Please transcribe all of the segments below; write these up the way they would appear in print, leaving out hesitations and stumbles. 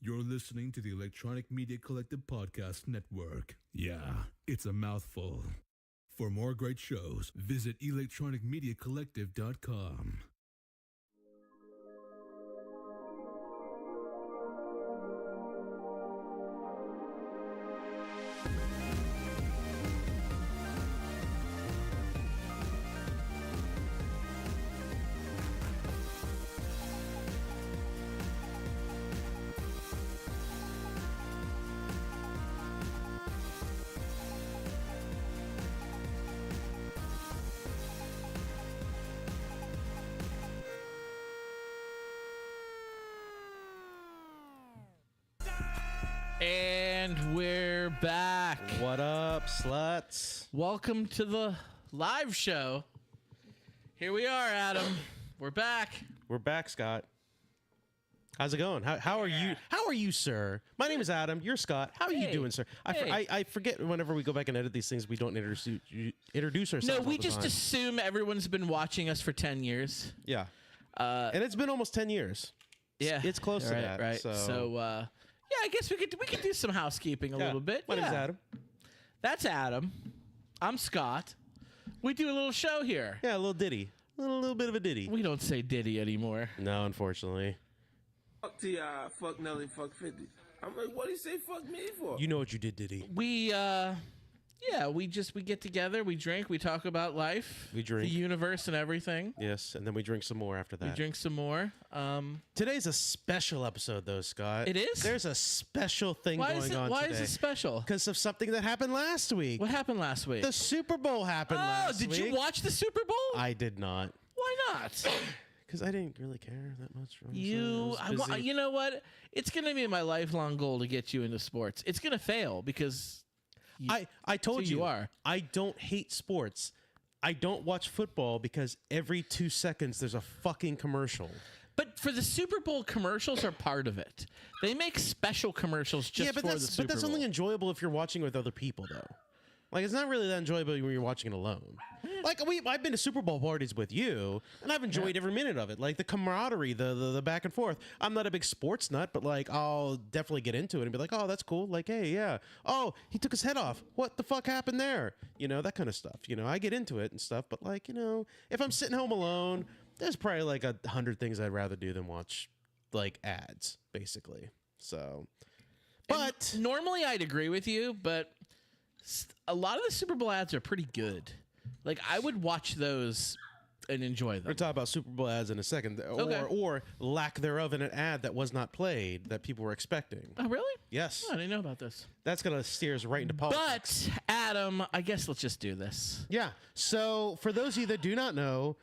You're listening to the Electronic Media Collective Podcast Network. Yeah, it's a mouthful. For more great shows, visit electronicmediacollective.com. And we're back. What up, sluts? Welcome to the live show. Here we are, Adam. We're back. We're back, Scott. How's it going? How are you? How are you, sir? My name is Adam. You're Scott. How are you doing, sir? I forget whenever we go back and edit these things, we don't introduce ourselves. No, we just assume everyone's been watching us for 10 years. Yeah. And it's been almost 10 years. Yeah. It's close to that. Right. So yeah, I guess we could do some housekeeping a little bit. My name's Adam. That's Adam. I'm Scott. We do a little show here. Yeah, a little ditty. A little bit of a ditty. We don't say ditty anymore. No, unfortunately. Fuck T.I., fuck Nelly, fuck 50. I'm like, what do you say fuck me for? You know what you did, Diddy. We we get together, we drink, we talk about life, we drink, the universe and everything. Yes, and then we drink some more after that. We drink some more. Today's a special episode, though, Scott. It is? There's a special thing going on today. Why is it special? Because of something that happened last week. What happened last week? The Super Bowl happened last week. Oh, did you watch the Super Bowl? I did not. Why not? Because I didn't really care that much. You know what? It's going to be my lifelong goal to get you into sports. It's going to fail because... I told you are. I don't hate sports. I don't watch football because every 2 seconds there's a fucking commercial. But for the Super Bowl, commercials are part of it. They make special commercials just for the Super Bowl. But that's only enjoyable if you're watching with other people, though. Like, it's not really that enjoyable when you're watching it alone. Like, I've been to Super Bowl parties with you, and I've enjoyed every minute of it. Like, the camaraderie, the back and forth. I'm not a big sports nut, but, like, I'll definitely get into it and be like, oh, that's cool. Like, hey, yeah. Oh, he took his head off. What the fuck happened there? You know, that kind of stuff. You know, I get into it and stuff, but, like, you know, if I'm sitting home alone, there's probably, like, 100 things I'd rather do than watch, like, ads, basically. So, but... And normally I'd agree with you, but... a lot of the Super Bowl ads are pretty good. Like, I would watch those and enjoy them. We're talking about Super Bowl ads in a second. Or lack thereof in an ad that was not played that people were expecting. Oh, really? Yes. Oh, I didn't know about this. That's going to steer us right into politics. But, Adam, I guess let's just do this. Yeah. So, for those of you that do not know,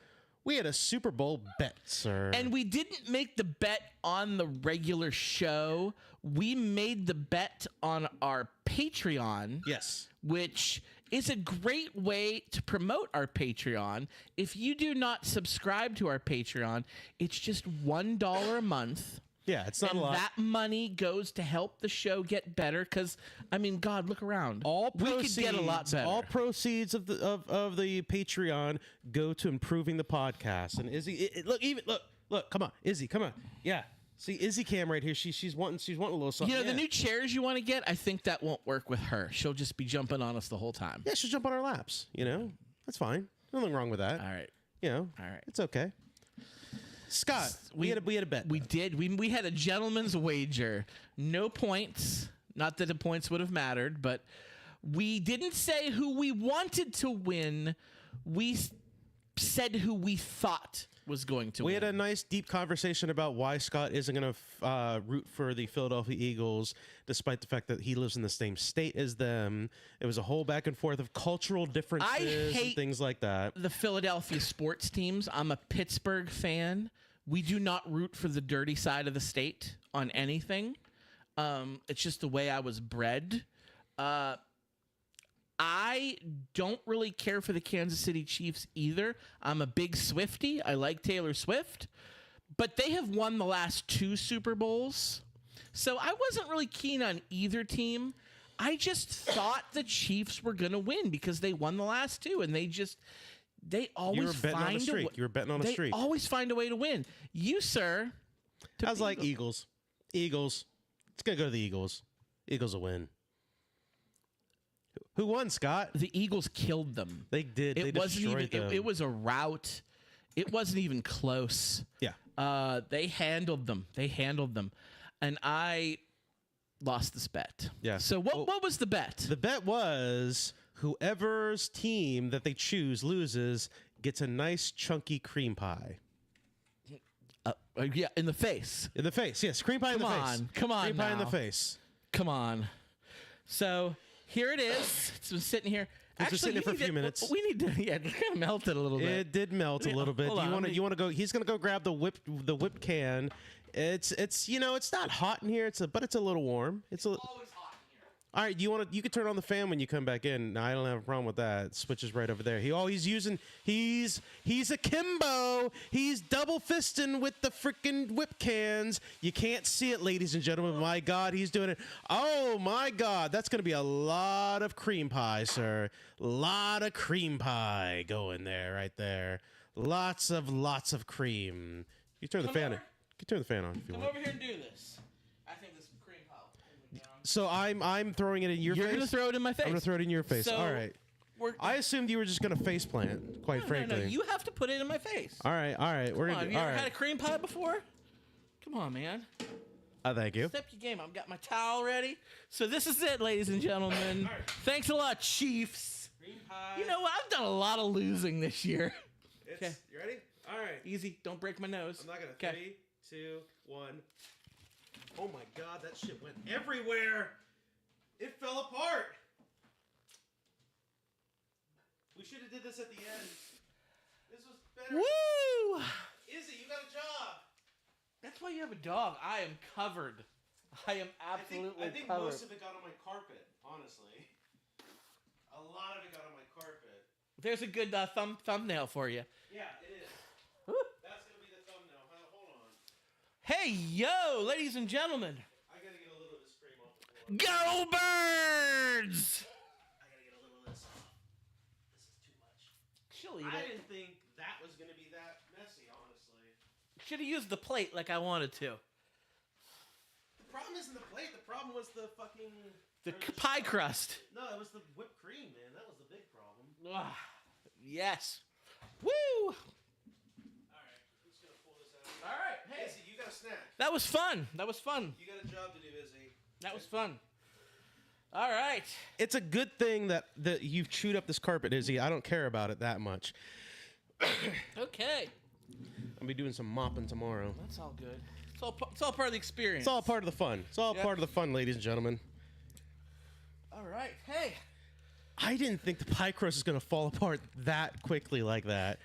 we had a Super Bowl bet, sir. And we didn't make the bet on the regular show. We made the bet on our Patreon. Yes. Which is a great way to promote our Patreon. If you do not subscribe to our Patreon, it's just $1 a month. Yeah, it's not a lot. That money goes to help the show get better. Because, I mean, God, look around. We could get a lot better. All proceeds of the Patreon go to improving the podcast. And Izzy, look, come on, Izzy, come on, yeah. See, Izzy Cam right here. She's wanting a little something. You know, the new chairs you want to get, I think that won't work with her. She'll just be jumping on us the whole time. Yeah, she'll jump on our laps. You know, that's fine. Nothing wrong with that. All right. You know, all right. It's okay. Scott, we had a bet. We did. We had a gentleman's wager. No points. Not that the points would have mattered, but we didn't say who we wanted to win. We said who we thought was going to win. We had a nice deep conversation about why Scott isn't going to root for the Philadelphia Eagles, despite the fact that he lives in the same state as them. It was a whole back and forth of cultural differences and things like that. The Philadelphia sports teams. I'm a Pittsburgh fan. We do not root for the dirty side of the state on anything. It's just the way I was bred. I don't really care for the Kansas City Chiefs either. I'm a big Swiftie. I like Taylor Swift. But they have won the last 2 Super Bowls. So I wasn't really keen on either team. I just thought the Chiefs were going to win because they won the last 2. And they always find a way. You were betting on a streak. They always find a way to win. You, sir. I was like, Eagles. It's gonna go to the Eagles. Eagles will win. Who won, Scott? The Eagles killed them. They did. It they wasn't even. destroyed them. It was a rout. It wasn't even close. Yeah. They handled them. And I lost this bet. Yeah. So what was the bet? The bet was whoever's team that they choose loses gets a nice chunky cream pie. Yeah, in the face. In the face, yes. Cream pie in the face. Come on, Cream pie in the now. face. Come on. So here it is. It's been sitting here. It's been sitting here for a few minutes. We need to, it kind of melted a little bit. It did melt a little bit. hold on, You want to go? He's gonna go grab the whipped can. It's it's not hot in here. But it's a little warm. It's always hot in here. all right. You can turn on the fan when you come back in. No, I don't have a problem with that. It switches right over there. He's a Kimbo. He's double fisting with the freaking whip cans. You can't see it, ladies and gentlemen. My God, he's doing it. Oh my God, that's gonna be a lot of cream pie, sir. Lot of cream pie going there, right there. Lots of cream. You turn the fan on. You can turn the fan on if you Come want. over here and do this. I think this cream pie will down. So I'm throwing it in your face. You're going to throw it in my face. I'm gonna throw it in your face. So, All right. I assumed you were just gonna face plant. Quite frankly. No, you have to put it in my face. All right. We're Come on, gonna. have you All ever right. had a cream pie before? Come on, man. Thank you. Step your game. I've got my towel ready. So this is it, ladies and gentlemen. Thanks a lot, Chiefs. Cream pie. You know what? I've done a lot of losing this year. Okay. You ready? All right. Easy. Don't break my nose. I'm not gonna. Okay. 3, 2, 1. Oh my God, that shit went everywhere. It fell apart. We should have did this at the end. This was better. Woo! Izzy, you got a job. That's why you have a dog. I am covered. I am absolutely I think covered. most of it got on my carpet, honestly. A lot of it got on my carpet. There's a good thumbnail for you. Yeah, it is. That's going to be the thumbnail. Hold on. Hey, yo, ladies and gentlemen. I got to get a little of this cream off the floor. Go Birds! I got to get a little of this off. This is too much. She'll eat I it. didn't think that was going to be that messy, honestly. Should have used the plate like I wanted to. The problem isn't the plate. The problem was the fucking... Pie crust. No, it was the whipped cream, man. That was the big problem. Ah, yes. Woo! All right, who's going to pull this out? All right. Hey. Izzy, you got a snack. That was fun. That was fun. You got a job to do, Izzy. That was fun. All right. It's a good thing that you've chewed up this carpet, Izzy. I don't care about it that much. Okay. I'll be doing some mopping tomorrow. That's all good. It's all part of the experience. It's all part of the fun. It's all part of the fun, ladies and gentlemen. All right. Hey. I didn't think the pie crust was going to fall apart that quickly like that.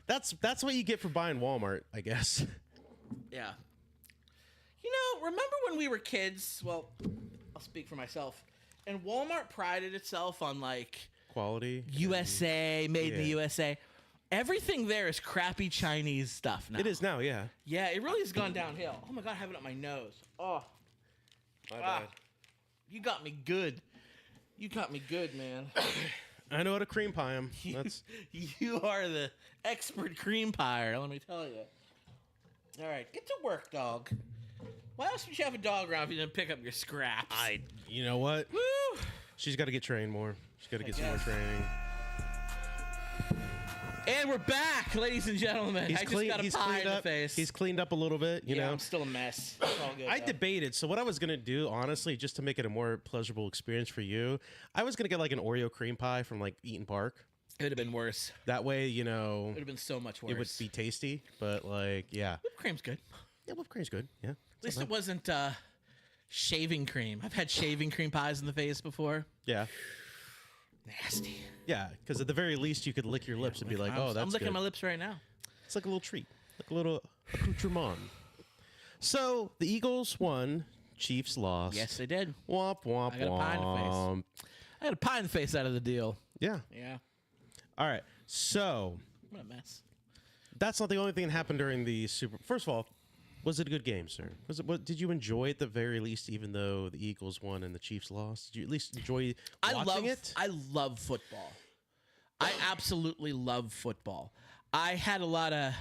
That's what you get for buying Walmart, I guess. Yeah. You know, remember when we were kids? Well, I'll speak for myself. And Walmart prided itself on like Quality. USA, made in the Yeah. USA. Everything there is crappy Chinese stuff now. It is now, yeah. Yeah, it really has gone downhill. Oh my God, I have it up my nose. Oh, My bad. you got me good. You got me good, man. I know how to cream pie 'em. That's You are the expert cream pier, let me tell you. All right, get to work, dog. Why else would you have a dog around if you didn't pick up your scraps? you know what? Woo! She's got to get trained more. She's got to get some more guess. training. And we're back, ladies and gentlemen. I just got a pie in the face. He's cleaned up a little bit, you know. I'm still a mess. It's all good. I though. debated. So what I was gonna do, honestly, just to make it a more pleasurable experience for you, I was gonna get like an Oreo cream pie from like Eaton Park. It would have been worse. That way, you It know, would have been so much worse. it would be tasty. But like, yeah, Whipped cream's good. yeah, whipped cream's good. Yeah, At least it wasn't shaving cream. I've had shaving cream pies in the face before. yeah, Nasty. yeah. Because at the very least, you could lick your lips and be like, "Oh, that's I'm licking good." my lips right now. It's like a little treat, like a little accoutrement. So the Eagles won, Chiefs lost. Yes, they did. Womp womp I got a pie in the face. womp. I had a pie in the face out of the deal. Yeah. Yeah. All right. So What a mess. that's not the only thing that happened during the Super. First of all, was it a good game, sir? Was it? What did you enjoy at the very least? Even though the Eagles won and the Chiefs lost, did you at least enjoy watching it? I love football. I absolutely love football. I had a lot of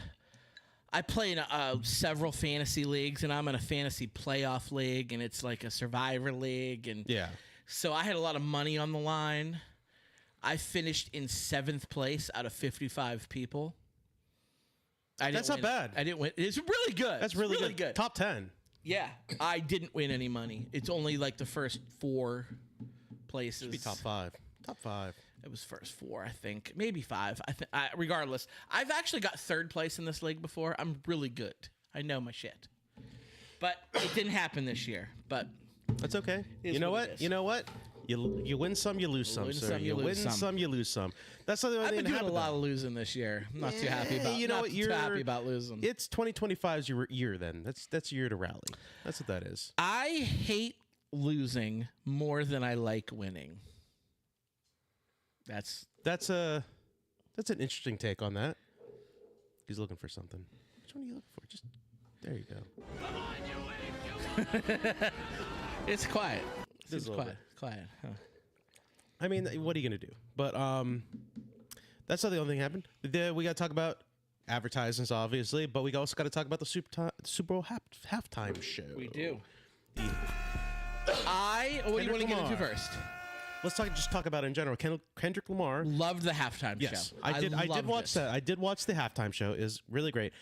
I play in several fantasy leagues, and I'm in a fantasy playoff league, and it's like a survivor league, and Yeah. so I had a lot of money on the line. I finished in 7th place out of 55 people. That's not bad. I didn't win. It's really good. That's really good. Top 10. Yeah, I didn't win any money. It's only like the first 4 places. Be top 5. Top 5. It was first 4, I think, maybe 5. Regardless, I've actually got 3rd place in this league before. I'm really good. I know my shit, but it didn't happen this year. But That's okay. Is You know what it what? is. You know what? You win some, you lose some, win sir. some, you You lose win some. some, you lose some. That's the only I've thing been that doing a happened. lot of losing this year. I'm not too happy about. You know not what? too happy about losing. It's 2025's your year. Then that's your year to rally. That's what that is. I hate losing more than I like winning. That's That's an interesting take on that. He's looking for something. Which one are you looking for? Just there you go. it's quiet. It is It's a little quiet. Quiet. Huh. I mean, what are you gonna do? But that's not the only thing happened. We got to talk about advertisements, obviously, but we also got to talk about the Super Bowl halftime show. We do. The- What do you want to get into Lamar. first? Let's just talk about it in general. Kendrick Lamar. Loved the halftime Yes, show. I did loved watch it. that. I did watch the halftime show. Is really great.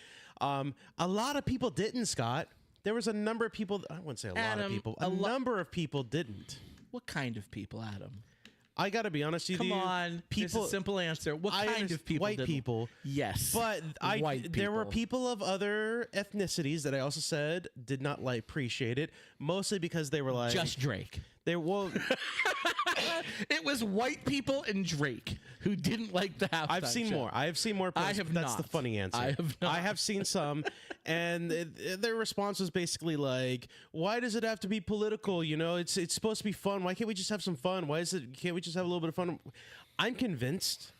A lot of people didn't, Scott. There was a number of people. I wouldn't say a lot Adam, of people. A number of people didn't. What kind of people, Adam? I got to be honest with Come you. on. There's a simple answer. What kind of people? White didn't? people. Yes. But White there were people. people of other ethnicities that I also said did not appreciate it, mostly because they were like Just Drake. they well. It was white people and Drake who didn't like the halftime I've seen show. more. I have seen more. I posts, have but that's not. the funny answer. I have not. I have seen some, and their response was basically like, "Why does it have to be political? You know, it's supposed to be fun. Why can't we just have some fun? Can't we just have a little bit of fun?" I'm convinced.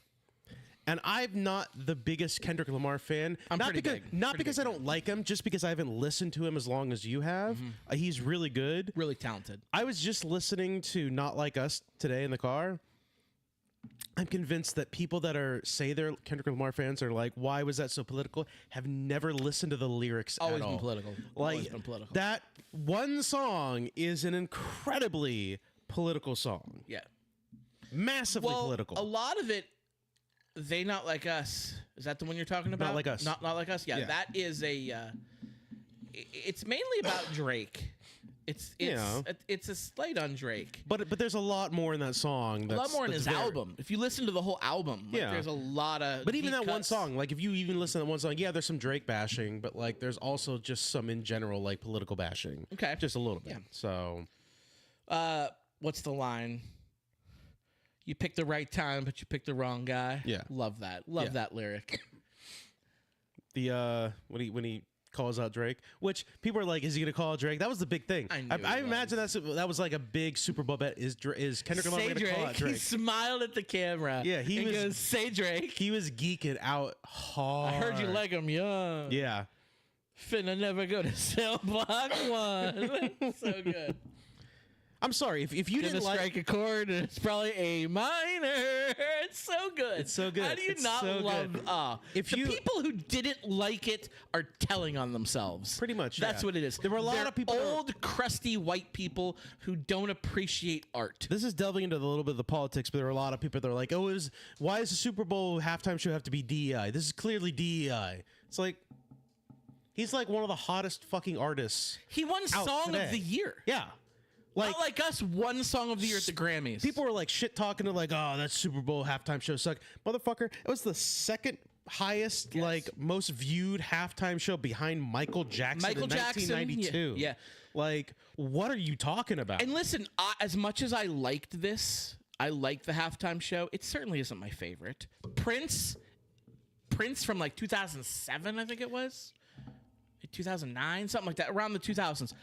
And I'm not the biggest Kendrick Lamar fan. I'm not pretty because big. not Pretty because big I don't like him, just because I haven't listened to him as long as you have. He's really good. Really talented. I was just listening to Not Like Us today in the car. I'm convinced that people that say they're Kendrick Lamar fans are like, why was that so political? Have never listened to the lyrics Always at been all. political. Like Always been political. that one song is an incredibly political song. Yeah. Massively political. A lot of it, They Not Like Us. Is that the one you're talking about? Like Us. Not Like Us. Yeah, Yeah. that is it's mainly about Drake. It's a slate on Drake. But there's a lot more in that song. A lot more in his album. If you listen to the whole album, there's a lot of. But even deep that one cuts. song, like if you even listen to that one song, yeah, there's some Drake bashing, but like there's also just some in general like political bashing. Okay. Just a little bit. Yeah. So What's the line? You picked the right time, but you picked the wrong guy. Yeah. Love that. Love that lyric. the when he calls out Drake, which people are like, is he gonna call out Drake? That was the big thing. I knew I it imagine that was like a big Super Bowl bet. Is Kendrick Lamar Say gonna call out Drake. He Drake? smiled at the camera. Yeah, he and was- goes, say Drake. He was geeking out hard. I heard you like him young. Yeah. Finna never go to cell block 1. So good. I'm sorry if you Gonna didn't like. strike a chord, and it's probably A minor. It's so good. It's so good. How do you It's not so love? good. If the people who didn't like it are telling on themselves. Pretty much, That's yeah. what it is. There were a lot They're of people that were- old, crusty white people who don't appreciate art. This is delving into a little bit of the politics, but there are a lot of people that are like, "Oh, why does the Super Bowl halftime show have to be DEI? This is clearly DEI." It's like he's like one of the hottest fucking artists. He won out Song today. of the Year. Yeah, Not Like Us won Song of the Year at the Grammys. people were like shit talking to like, "Oh, that Super Bowl halftime show sucked." Motherfucker, it was the second highest, like most viewed halftime show behind Michael Jackson Michael in Jackson, 1992. yeah. Like, what are you talking about? And listen, as much as I liked this, I liked the halftime show. It certainly isn't my favorite. Prince from like 2007, I think it was, 2009, something like that, around the 2000s.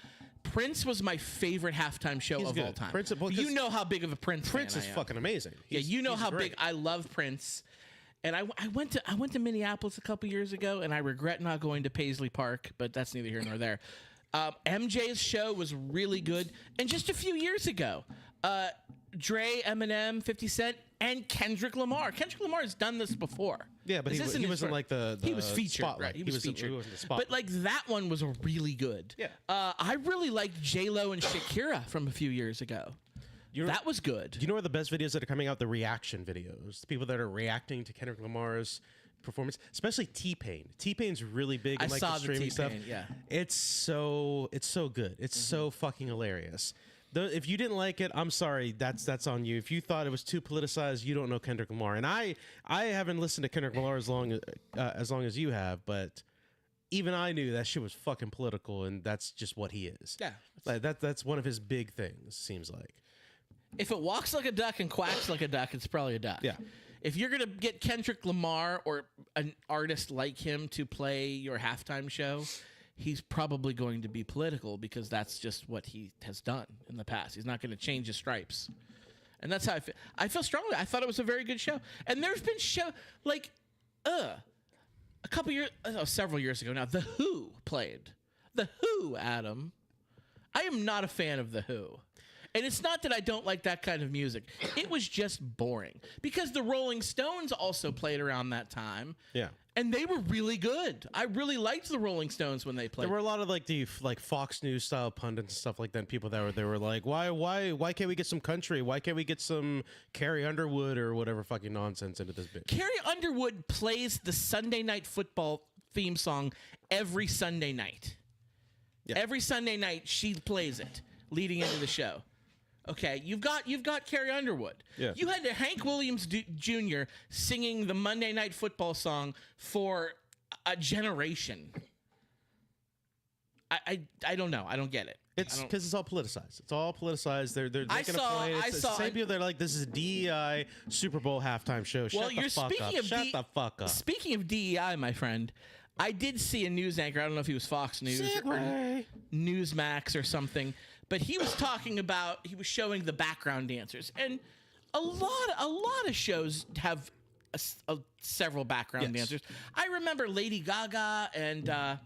Prince was my favorite halftime show He's of good. all time. Prince- well, you 'cause know how big of a Prince Prince fan is I am. fucking amazing. Yeah, you know he's how great. big I love Prince. And I went to Minneapolis a couple years ago, and I regret not going to Paisley Park, but that's neither here nor there. MJ's show was really good, and just a few years ago, Dre, Eminem, 50 Cent, and Kendrick Lamar. Kendrick Lamar has done this before. Yeah, but he wasn't like the he was featured, spotlight. right? He was featured. He wasn't the spotlight. But like that one was really good. Yeah. I really liked J-Lo and Shakira from a few years ago. That was good. Do you know what the best videos that are coming out? The reaction videos. The people that are reacting to Kendrick Lamar's performance, especially T-Pain. T-Pain's really big in like the streaming stuff. Yeah. It's so good. It's so fucking hilarious. If you didn't like it, I'm sorry. That's on you. If you thought it was too politicized, you don't know Kendrick Lamar. And I haven't listened to Kendrick Lamar as long as you have, but even I knew that shit was fucking political, and that's just what he is. Yeah. Like that's one of his big things. Seems like. If it walks like a duck and quacks like a duck, it's probably a duck. Yeah. If you're going to get Kendrick Lamar or an artist like him to play your halftime show, he's probably going to be political because that's just what he has done in the past. He's not going to change his stripes. And that's how I feel. I feel strongly. I thought it was a very good show. And there's been several years ago now, The Who played. The Who, Adam. I am not a fan of The Who. And it's not that I don't like that kind of music. It was just boring. Because the Rolling Stones also played around that time. Yeah. And they were really good. I really liked the Rolling Stones when they played. There were a lot of the Fox News style pundits and stuff like that. People that were like, why can't we get some country? Why can't we get some Carrie Underwood or whatever fucking nonsense into this bit? Carrie Underwood plays the Sunday Night Football theme song every Sunday night. Yeah. Every Sunday night she plays it leading into the show. Okay, you've got Carrie Underwood. Yeah. You had Hank Williams Jr. singing the Monday Night Football song for a generation. I don't know. I don't get it. It's because it's all politicized. It's all politicized. They're making a point. It's the same people that are like, this is a DEI Super Bowl halftime show. Shut the fuck up. Speaking of DEI, my friend, I did see a news anchor. I don't know if he was Fox News Segway. or Newsmax or something. But he was showing the background dancers, and a lot of shows have several background dancers. I remember Lady Gaga and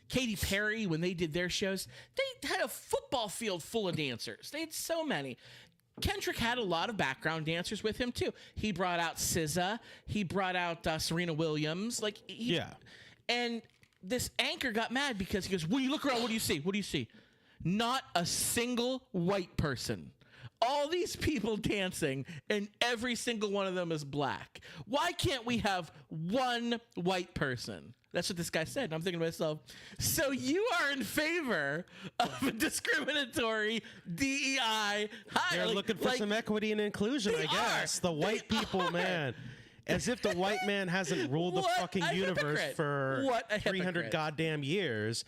Katy Perry when they did their shows. They had a football field full of dancers. They had so many. Kendrick had a lot of background dancers with him too. He brought out SZA. He brought out Serena Williams. And this anchor got mad because he goes, "When you look around, what do you see? What do you see?" Not a single white person. All these people dancing, and every single one of them is black. Why can't we have one white person? That's what this guy said. And I'm thinking to myself, so you are in favor of a discriminatory DEI? They're looking for some equity and inclusion, I guess. The white people, man. As if the white man hasn't ruled the fucking universe for 300 goddamn years.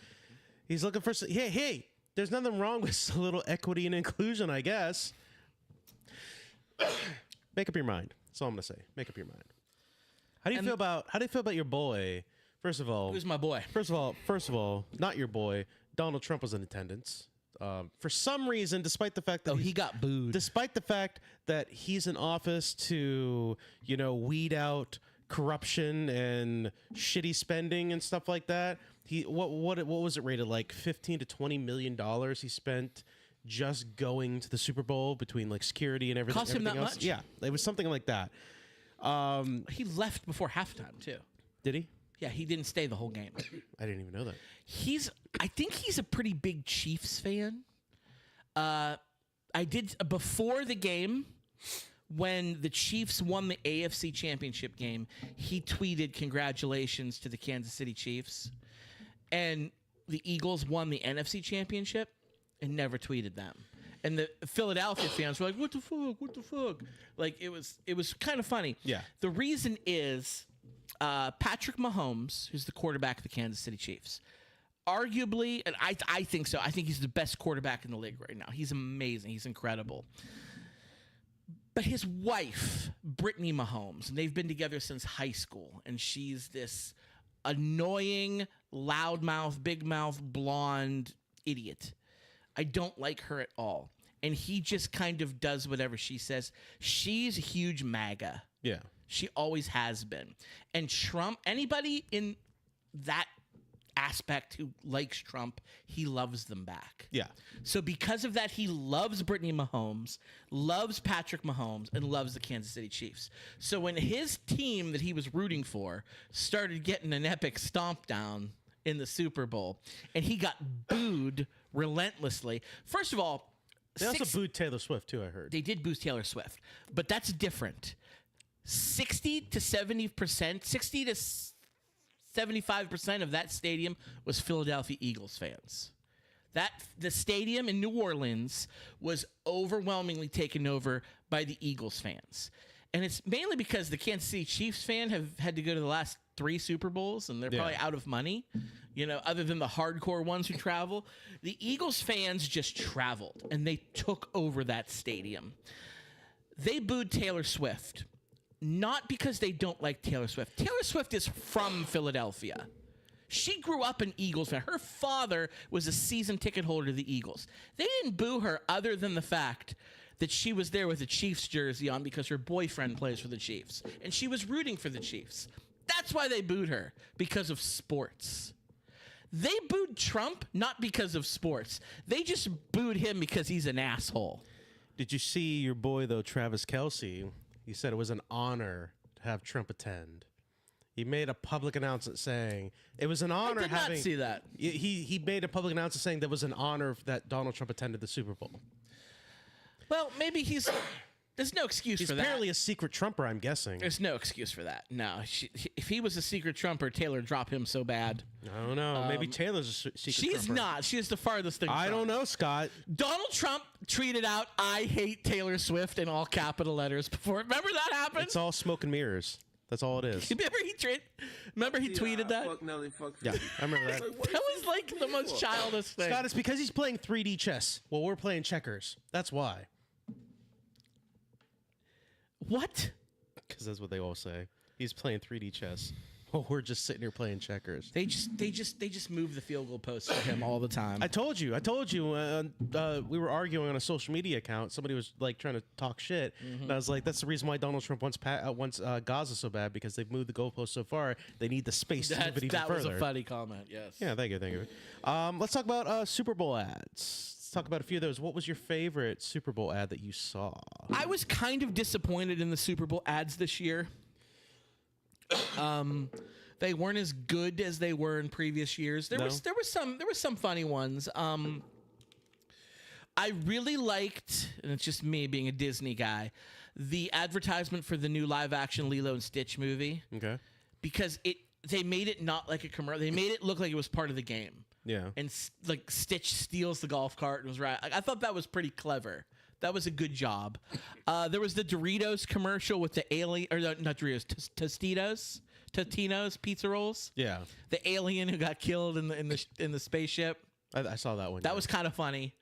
He's looking for some... Hey. There's nothing wrong with a little equity and inclusion, I guess. Make up your mind. That's all I'm gonna say. Make up your mind. How do you feel about your boy? First of all, who's my boy? First of all, not your boy. Donald Trump was in attendance. For some reason, despite the fact that he got booed, despite the fact that he's in office to weed out corruption and shitty spending and stuff like that. What was it rated, like $15 to $20 million he spent just going to the Super Bowl between like security and everything. Cost him that else? much? Yeah, it was something like that. He left before halftime too. Did he? Yeah, he didn't stay the whole game. I didn't even know that. I think he's a pretty big Chiefs fan. I did before the game. When the Chiefs won the AFC Championship game, he tweeted congratulations to the Kansas City Chiefs. And the Eagles won the NFC Championship and never tweeted them. And the Philadelphia fans were like, what the fuck? What the fuck? Like, it was kind of funny. Yeah. The reason is Patrick Mahomes, who's the quarterback of the Kansas City Chiefs, arguably, and I think so, I think he's the best quarterback in the league right now. He's amazing. He's incredible. But his wife, Brittany Mahomes, and they've been together since high school, and she's this annoying, loudmouth, big mouth, blonde idiot. I don't like her at all. And he just kind of does whatever she says. She's huge MAGA. Yeah. She always has been. And Trump, anybody in that aspect who likes Trump, he loves them back. Yeah. So because of that, he loves Brittany Mahomes, loves Patrick Mahomes, and loves the Kansas City Chiefs. So when his team that he was rooting for started getting an epic stomp down in the Super Bowl, and he got booed relentlessly. First of all, They also booed Taylor Swift too, I heard. they did boost Taylor Swift, but that's different. 60 to 70%, 60 to 75% of that stadium was Philadelphia Eagles fans. The stadium in New Orleans was overwhelmingly taken over by the Eagles fans. And it's mainly because the Kansas City Chiefs fan have had to go to the last 3 Super Bowls, and they're probably out of money, other than the hardcore ones who travel. The Eagles fans just traveled, and they took over that stadium. They booed Taylor Swift. Not because they don't like Taylor Swift. Taylor Swift is from Philadelphia. She grew up an Eagles fan. Her father was a season ticket holder to the Eagles. They didn't boo her other than the fact that she was there with a Chiefs jersey on because her boyfriend plays for the Chiefs. And she was rooting for the Chiefs. That's why they booed her, because of sports. They booed Trump not because of sports. They just booed him because he's an asshole. Did you see your boy, though, Travis Kelce? He said it was an honor to have Trump attend. He made a public announcement saying it was an honor. I did not see that. He made a public announcement saying that was an honor that Donald Trump attended the Super Bowl. Well, maybe there's no excuse He's for that. apparently a secret Trumper, I'm guessing. There's no excuse for that. No, if he was a secret Trumper, Taylor dropped him so bad. I don't know. Maybe Taylor's a secret She's Trumper. not. She is the farthest thing. I from. don't know, Scott. Donald Trump tweeted out, "I hate Taylor Swift" in all capital letters before. Remember that happened? It's all smoke and mirrors. That's all it is. Remember he tweeted that? Fuck Nelly, fuck Yeah, 50. I remember that. That was like the most childish thing. Scott, it's because he's playing 3D chess while we're playing checkers. That's why. What? Because that's what they all say. He's playing 3D chess while we're just sitting here playing checkers. They just move the field goal post for him all the time. I told you. We were arguing on a social media account. Somebody was like trying to talk shit, and I was like, "That's the reason why Donald Trump wants Gaza so bad, because they've moved the goalpost so far. They need the space to move it even that further." was a funny comment. Yes. Yeah, thank you. Let's talk about Super Bowl ads. Let's talk about a few of those. What was your favorite Super Bowl ad that you saw? I was kind of disappointed in the Super Bowl ads this year. They weren't as good as they were in previous years. There were some funny ones. I really liked, and it's just me being a Disney guy, the advertisement for the new live action Lilo and Stitch movie. Okay. Because they made it not like a commercial. They made it look like it was part of the game. Yeah. And like Stitch steals the golf cart and was right. I thought that was pretty clever. That was a good job. There was the Doritos commercial with the alien, or not Doritos, Totino's pizza rolls. Yeah. The alien who got killed in the spaceship. I saw that one. That was kind of funny.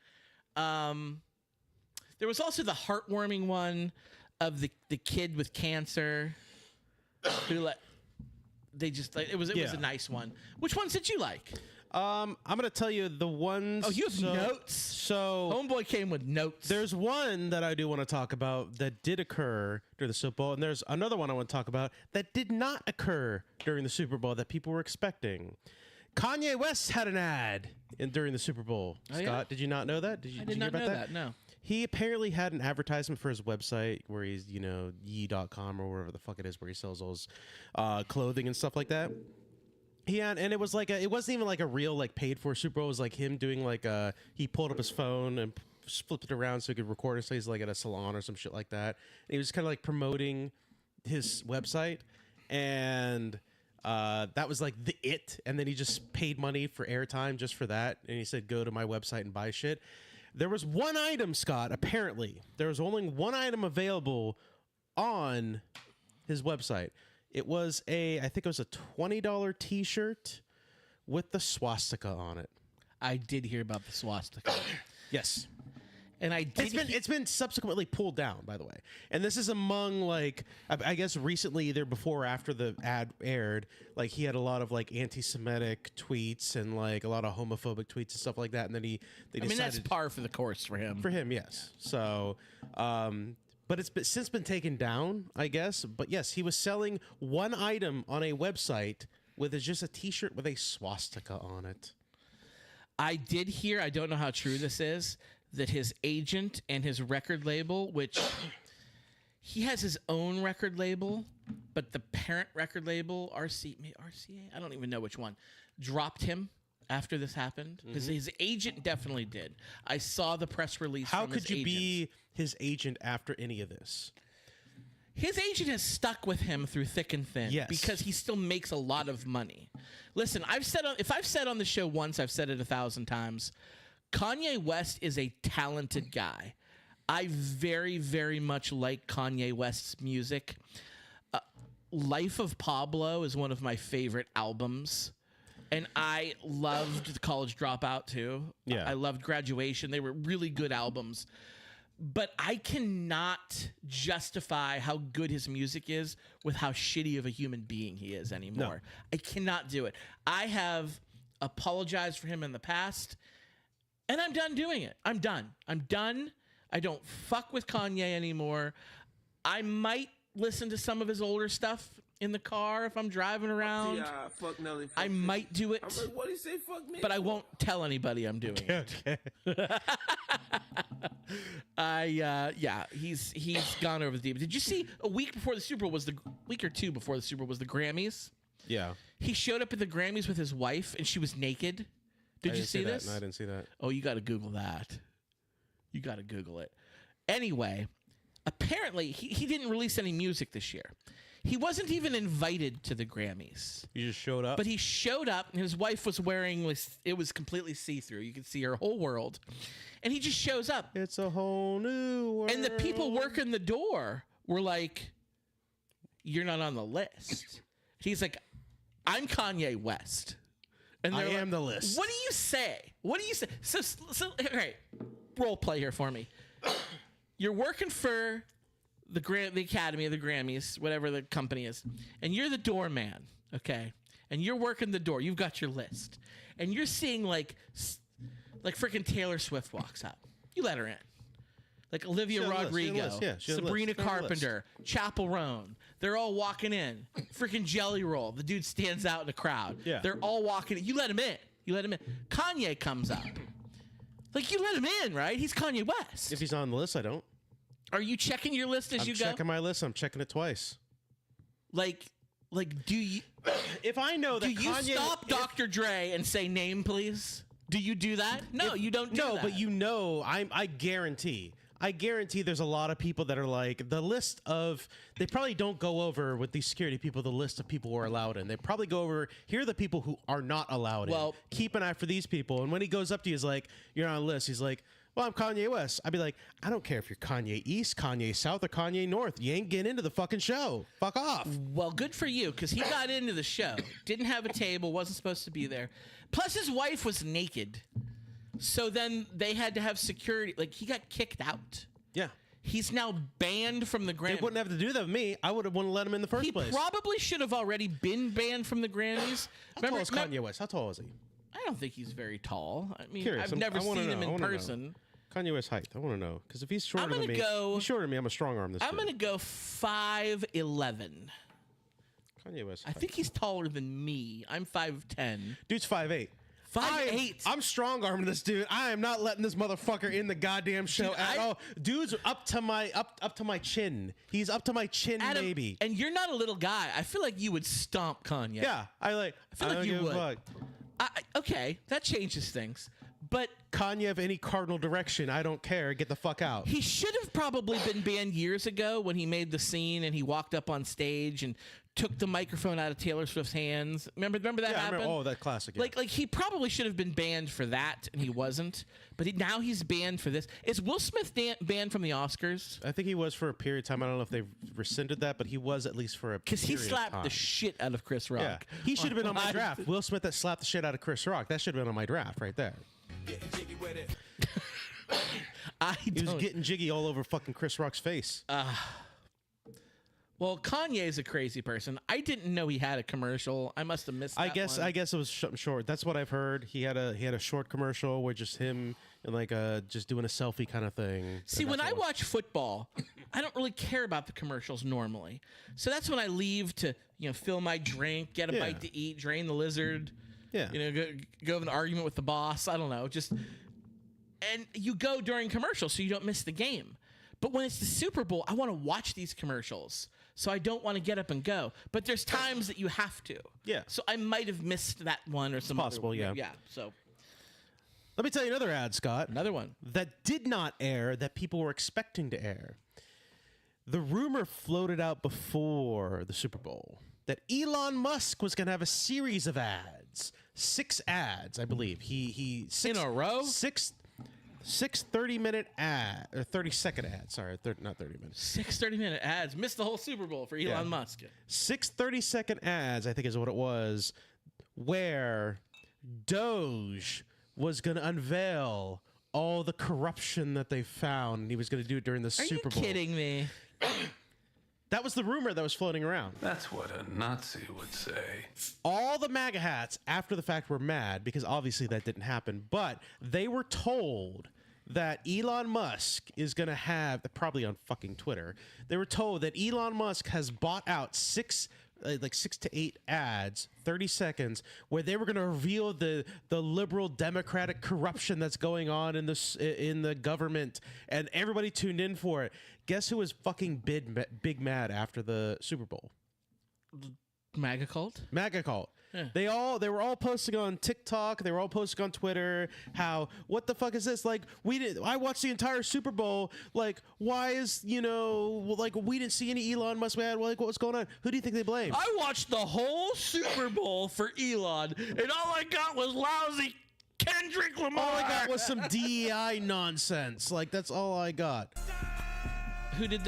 There was also the heartwarming one of the kid with cancer who it was a nice one. Which ones did you like? I'm gonna tell you the ones. Oh, you have notes. So Homeboy came with notes. there's one that I do want to talk about that did occur during the Super Bowl, and there's another one I want to talk about that did not occur during the Super Bowl that people were expecting. Kanye West had an ad during the Super Bowl. Oh, Scott, yeah? did you not know that? I you did hear not about know that. No. He apparently had an advertisement for his website where he's, ye.com or wherever the fuck it is, where he sells those clothing and stuff like that. And it was like it wasn't even like a real like paid for Super Bowl. It was like him doing like he pulled up his phone and flipped it around so he could record it. So he's like at a salon or some shit like that. And he was kind of like promoting his website, and that was like it. And then he just paid money for airtime just for that. And he said, "Go to my website and buy shit." There was one item, Scott. Apparently, there was only one item available on his website. It was I think it was a $20 T-shirt with the swastika on it. I did hear about the swastika. Yes. And I did. It's been subsequently pulled down, by the way. And this is among like I guess recently, either before or after the ad aired, like he had a lot of like anti-Semitic tweets and like a lot of homophobic tweets and stuff like that. And then they decided, that's par for the course for him. for him, yes. So, but it's since been taken down, I guess. But yes, he was selling one item on a website with is just a T-shirt with a swastika on it. I did hear, I don't know how true this is, that his agent and his record label, which he has his own record label, but the parent record label, RCA, I don't even know which one, dropped him after this happened. His agent definitely did. I saw the press release. How from could his you agent. be his agent after any of this? His agent has stuck with him through thick and thin because he still makes a lot of money. Listen, if I've said on the show once, I've said it 1,000 times. Kanye West is a talented guy. I very, very much like Kanye West's music. Life of Pablo is one of my favorite albums. And I loved The College Dropout, too. Yeah. I loved Graduation. They were really good albums. But I cannot justify how good his music is with how shitty of a human being he is anymore. No. I cannot do it. I have apologized for him in the past, and I'm done doing it. I'm done. I don't fuck with Kanye anymore. I might listen to some of his older stuff in the car if I'm driving around. Fuck Nelly, fuck I might do it. I'm like, what do you say, fuck me? But I won't tell anybody I'm doing it. He's gone over the deep. Did you see a week before the Super Bowl was the week or two before the Super Bowl was the Grammys? Yeah. He showed up at the Grammys with his wife and she was naked. Did you see this? No, I didn't see that. Oh, you got to Google that. You got to Google it. Anyway, apparently he didn't release any music this year. He wasn't even invited to the Grammys. You just showed up? But he showed up, and his wife was wearing, it was completely see-through. You could see her whole world. And he just shows up. It's a whole new world. And the people working the door were like, you're not on the list. He's like, I'm Kanye West. And I they're am the list. What do you say? What do you say? So all right, role play here for me. You're working for the Academy of the Grammys, whatever the company is, and you're the doorman, okay? And you're working the door. You've got your list, and you're seeing like freaking Taylor Swift walks up. You let her in, like Olivia Rodrigo, Sabrina Carpenter, Chappell Roan. They're all walking in. Freaking Jelly Roll. The dude stands out in the crowd. Yeah. They're all walking in. You let him in. Kanye comes up. Like, you let him in, right? He's Kanye West. If he's on the list, I don't. Are you checking your list as you go? I'm checking my list. I'm checking it twice. Like, do you? If I know that do you stop Dr. Dre and say name, please? Do you do that? No, you don't. No, but you know, I guarantee there's a lot of people that are like the list of. They probably don't go over with these security people the list of people who are allowed in. They probably go over here are the people who are not allowed in. Keep an eye for these people. And when he goes up to you, he's like, "You're on a list." He's like, well, I'm Kanye West. I'd be like, I don't care if you're Kanye East, Kanye South, or Kanye North. You ain't getting into the fucking show. Fuck off. Well, good for you, because he got into the show. Didn't have a table, wasn't supposed to be there. Plus, his wife was naked. So then they had to have security. Like, he got kicked out. Yeah. He's now banned from the Grammys. They wouldn't have to do that with me. I would have wanted to let him in the first place. He probably should have already been banned from the Grammys. How tall is Kanye West? How tall is he? I don't think he's very tall. I mean, Curious. I've never seen him in person. Kanye West's height. I want to know. Because if he's shorter than me, he's shorter than me, I'm a strong arm this I'm going to go 5'11". Kanye West. I think he's taller than me. I'm 5'10". Dude's 5'8". 5'8". I'm strong arming this dude. I am not letting this motherfucker in the goddamn show at all. Dude's up to my chin. He's up to my chin, Adam, maybe. And you're not a little guy. I feel like you would stomp Kanye. Yeah, I feel like you would. Okay, that changes things. But Kanye of any cardinal direction, I don't care. Get the fuck out. He should have probably been banned years ago when he made the scene and he walked up on stage and took the microphone out of Taylor Swift's hands. Remember that happened? Oh, that classic. Yeah. Like he probably should have been banned for that, and he wasn't. But now he's banned for this. Is Will Smith banned from the Oscars? I think he was for a period of time. I don't know if they've rescinded that, but he was at least for a period of time. Because he slapped the shit out of Chris Rock. Yeah. He should have been on my draft. Will Smith that slapped the shit out of Chris Rock. That should have been on my draft right there. Jiggy with it. He was getting jiggy all over fucking Chris Rock's face. Well, Kanye's a crazy person. I didn't know he had a commercial. I must have missed that I guess it was something short. That's what I've heard. He had a short commercial where just him and like just doing a selfie kind of thing. See, when I watch football, I don't really care about the commercials normally. So that's when I leave to, fill my drink, get a bite to eat, drain the lizard. Yeah. Go have an argument with the boss. I don't know. And you go during commercials so you don't miss the game. But when it's the Super Bowl, I want to watch these commercials. So I don't want to get up and go. But there's times that you have to. Yeah. So I might have missed that one or some possible, other one. yeah. Yeah. So Let me tell you another ad, Scott. another one. That did not air that people were expecting to air. The rumor floated out before the Super Bowl that Elon Musk was going to have a series of ads. 6 ads, I believe. He In a row? 6 30-minute ad or 30-second ads. Sorry, not 30 minutes. 6 30-minute ads. Missed the whole Super Bowl for Elon Musk. 6 30-second ads, I think is what it was, where Doge was going to unveil all the corruption that they found, and he was going to do it during the Super Bowl. Are you kidding me? That was the rumor that was floating around. That's what a Nazi would say. All the MAGA hats after the fact were mad because obviously that didn't happen, but they were told that Elon Musk is going to have, probably on fucking Twitter, they were told that Elon Musk has bought out 6 to 8 ads, 30 seconds, where they were going to reveal the liberal democratic corruption that's going on in the government, and everybody tuned in for it. Guess who was fucking big mad after the Super Bowl? MAGA cult? MAGA cult. Yeah. They were all posting on TikTok. They were all posting on Twitter. How, what the fuck is this? Like, I watched the entire Super Bowl. Like, why is, we didn't see any Elon Musk ad. Like, what was going on? Who do you think they blame? I watched the whole Super Bowl for Elon, and all I got was lousy Kendrick Lamar. All I got was some DEI nonsense. Like, that's all I got. Who did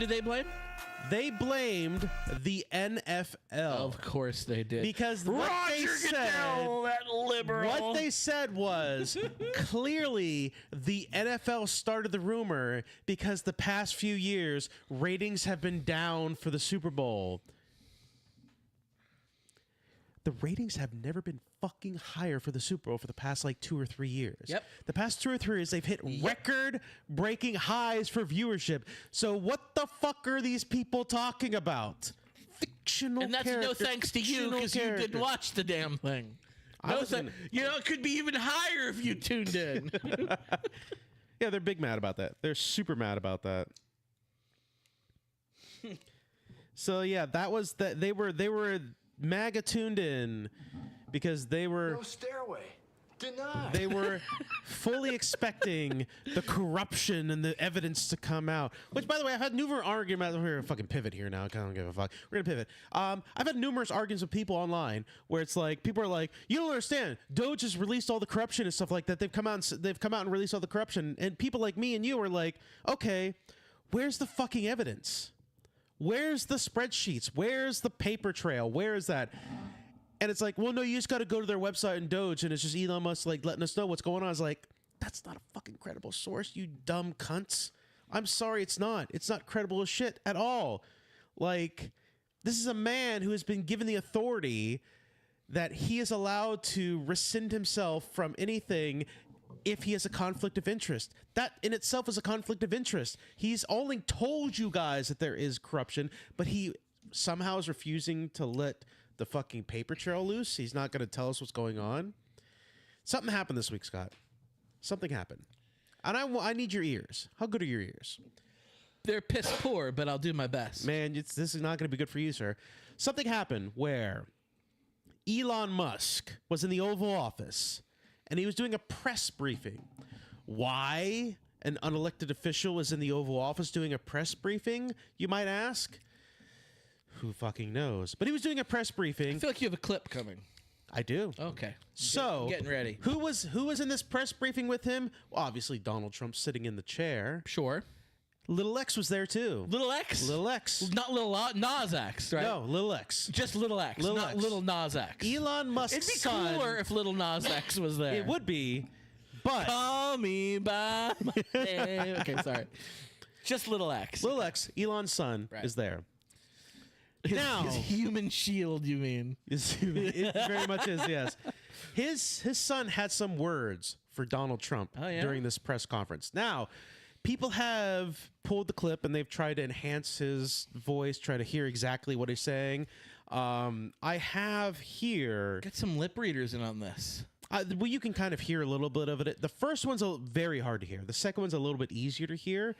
they blame? They blamed the NFL. Of course they did. Because what they said was clearly the NFL started the rumor because the past few years ratings have been down for the Super Bowl. The ratings have never been fucking higher for the Super Bowl for the past 2 or 3 years. Yep. The past 2 or 3 years, they've hit record-breaking highs for viewership. So what the fuck are these people talking about? Fictional and that's character, no thanks to you because you didn't watch the damn thing. It could be even higher if you tuned in. Yeah, they're big mad about that. They're super mad about that. So yeah, that was that. They were MAGA tuned in because they were No stairway. Denied. they were fully expecting the corruption and the evidence to come out. Which, by the way, I've had numerous arguments. We're gonna fucking pivot here now. I don't give a fuck. We're gonna pivot. I've had numerous arguments with people online where it's like people are like, "You don't understand. Doge has released all the corruption and stuff like that. They've come out and released all the corruption." And people like me and you are like, "Okay, where's the fucking evidence? Where's the spreadsheets? Where's the paper trail? Where is that?" And it's like, well, no, you just got to go to their website and Doge, and it's just Elon Musk letting us know what's going on. It's like, that's not a fucking credible source, you dumb cunts. I'm sorry, it's not. It's not credible as shit at all. Like, this is a man who has been given the authority that he is allowed to rescind himself from anything if he has a conflict of interest. That in itself is a conflict of interest. He's only told you guys that there is corruption, but he somehow is refusing to let the fucking paper trail loose. He's not going to tell us what's going on. Something happened this week, Scott. Something happened. And I need your ears. How good are your ears? They're piss poor, but I'll do my best. Man, this is not going to be good for you, sir. Something happened where Elon Musk was in the Oval Office and he was doing a press briefing. Why an unelected official is in the Oval Office doing a press briefing, you might ask? Who fucking knows? But he was doing a press briefing. I feel like you have a clip coming. I do. Okay. So, getting ready. Who was in this press briefing with him? Well, obviously Donald Trump sitting in the chair. Sure. Little X was there too. Little X? Little X. Not Little Nas X, right? No, Little X. Just Little X, Little not X. Little Nas X. Elon Musk's It'd be son. cooler if Little Nas X was there. It would be, but Call me by my name. Okay, sorry. Just Little X. Little X, Elon's son, Right. is there. His, now- his human shield, you mean? It very much is, yes. His son had some words for Donald Trump during this press conference. Now, people have pulled the clip and they've tried to enhance his voice, try to hear exactly what he's saying. I have here... Get some lip readers in on this. Well, you can kind of hear a little bit of it. The first one's very hard to hear. The second one's a little bit easier to hear.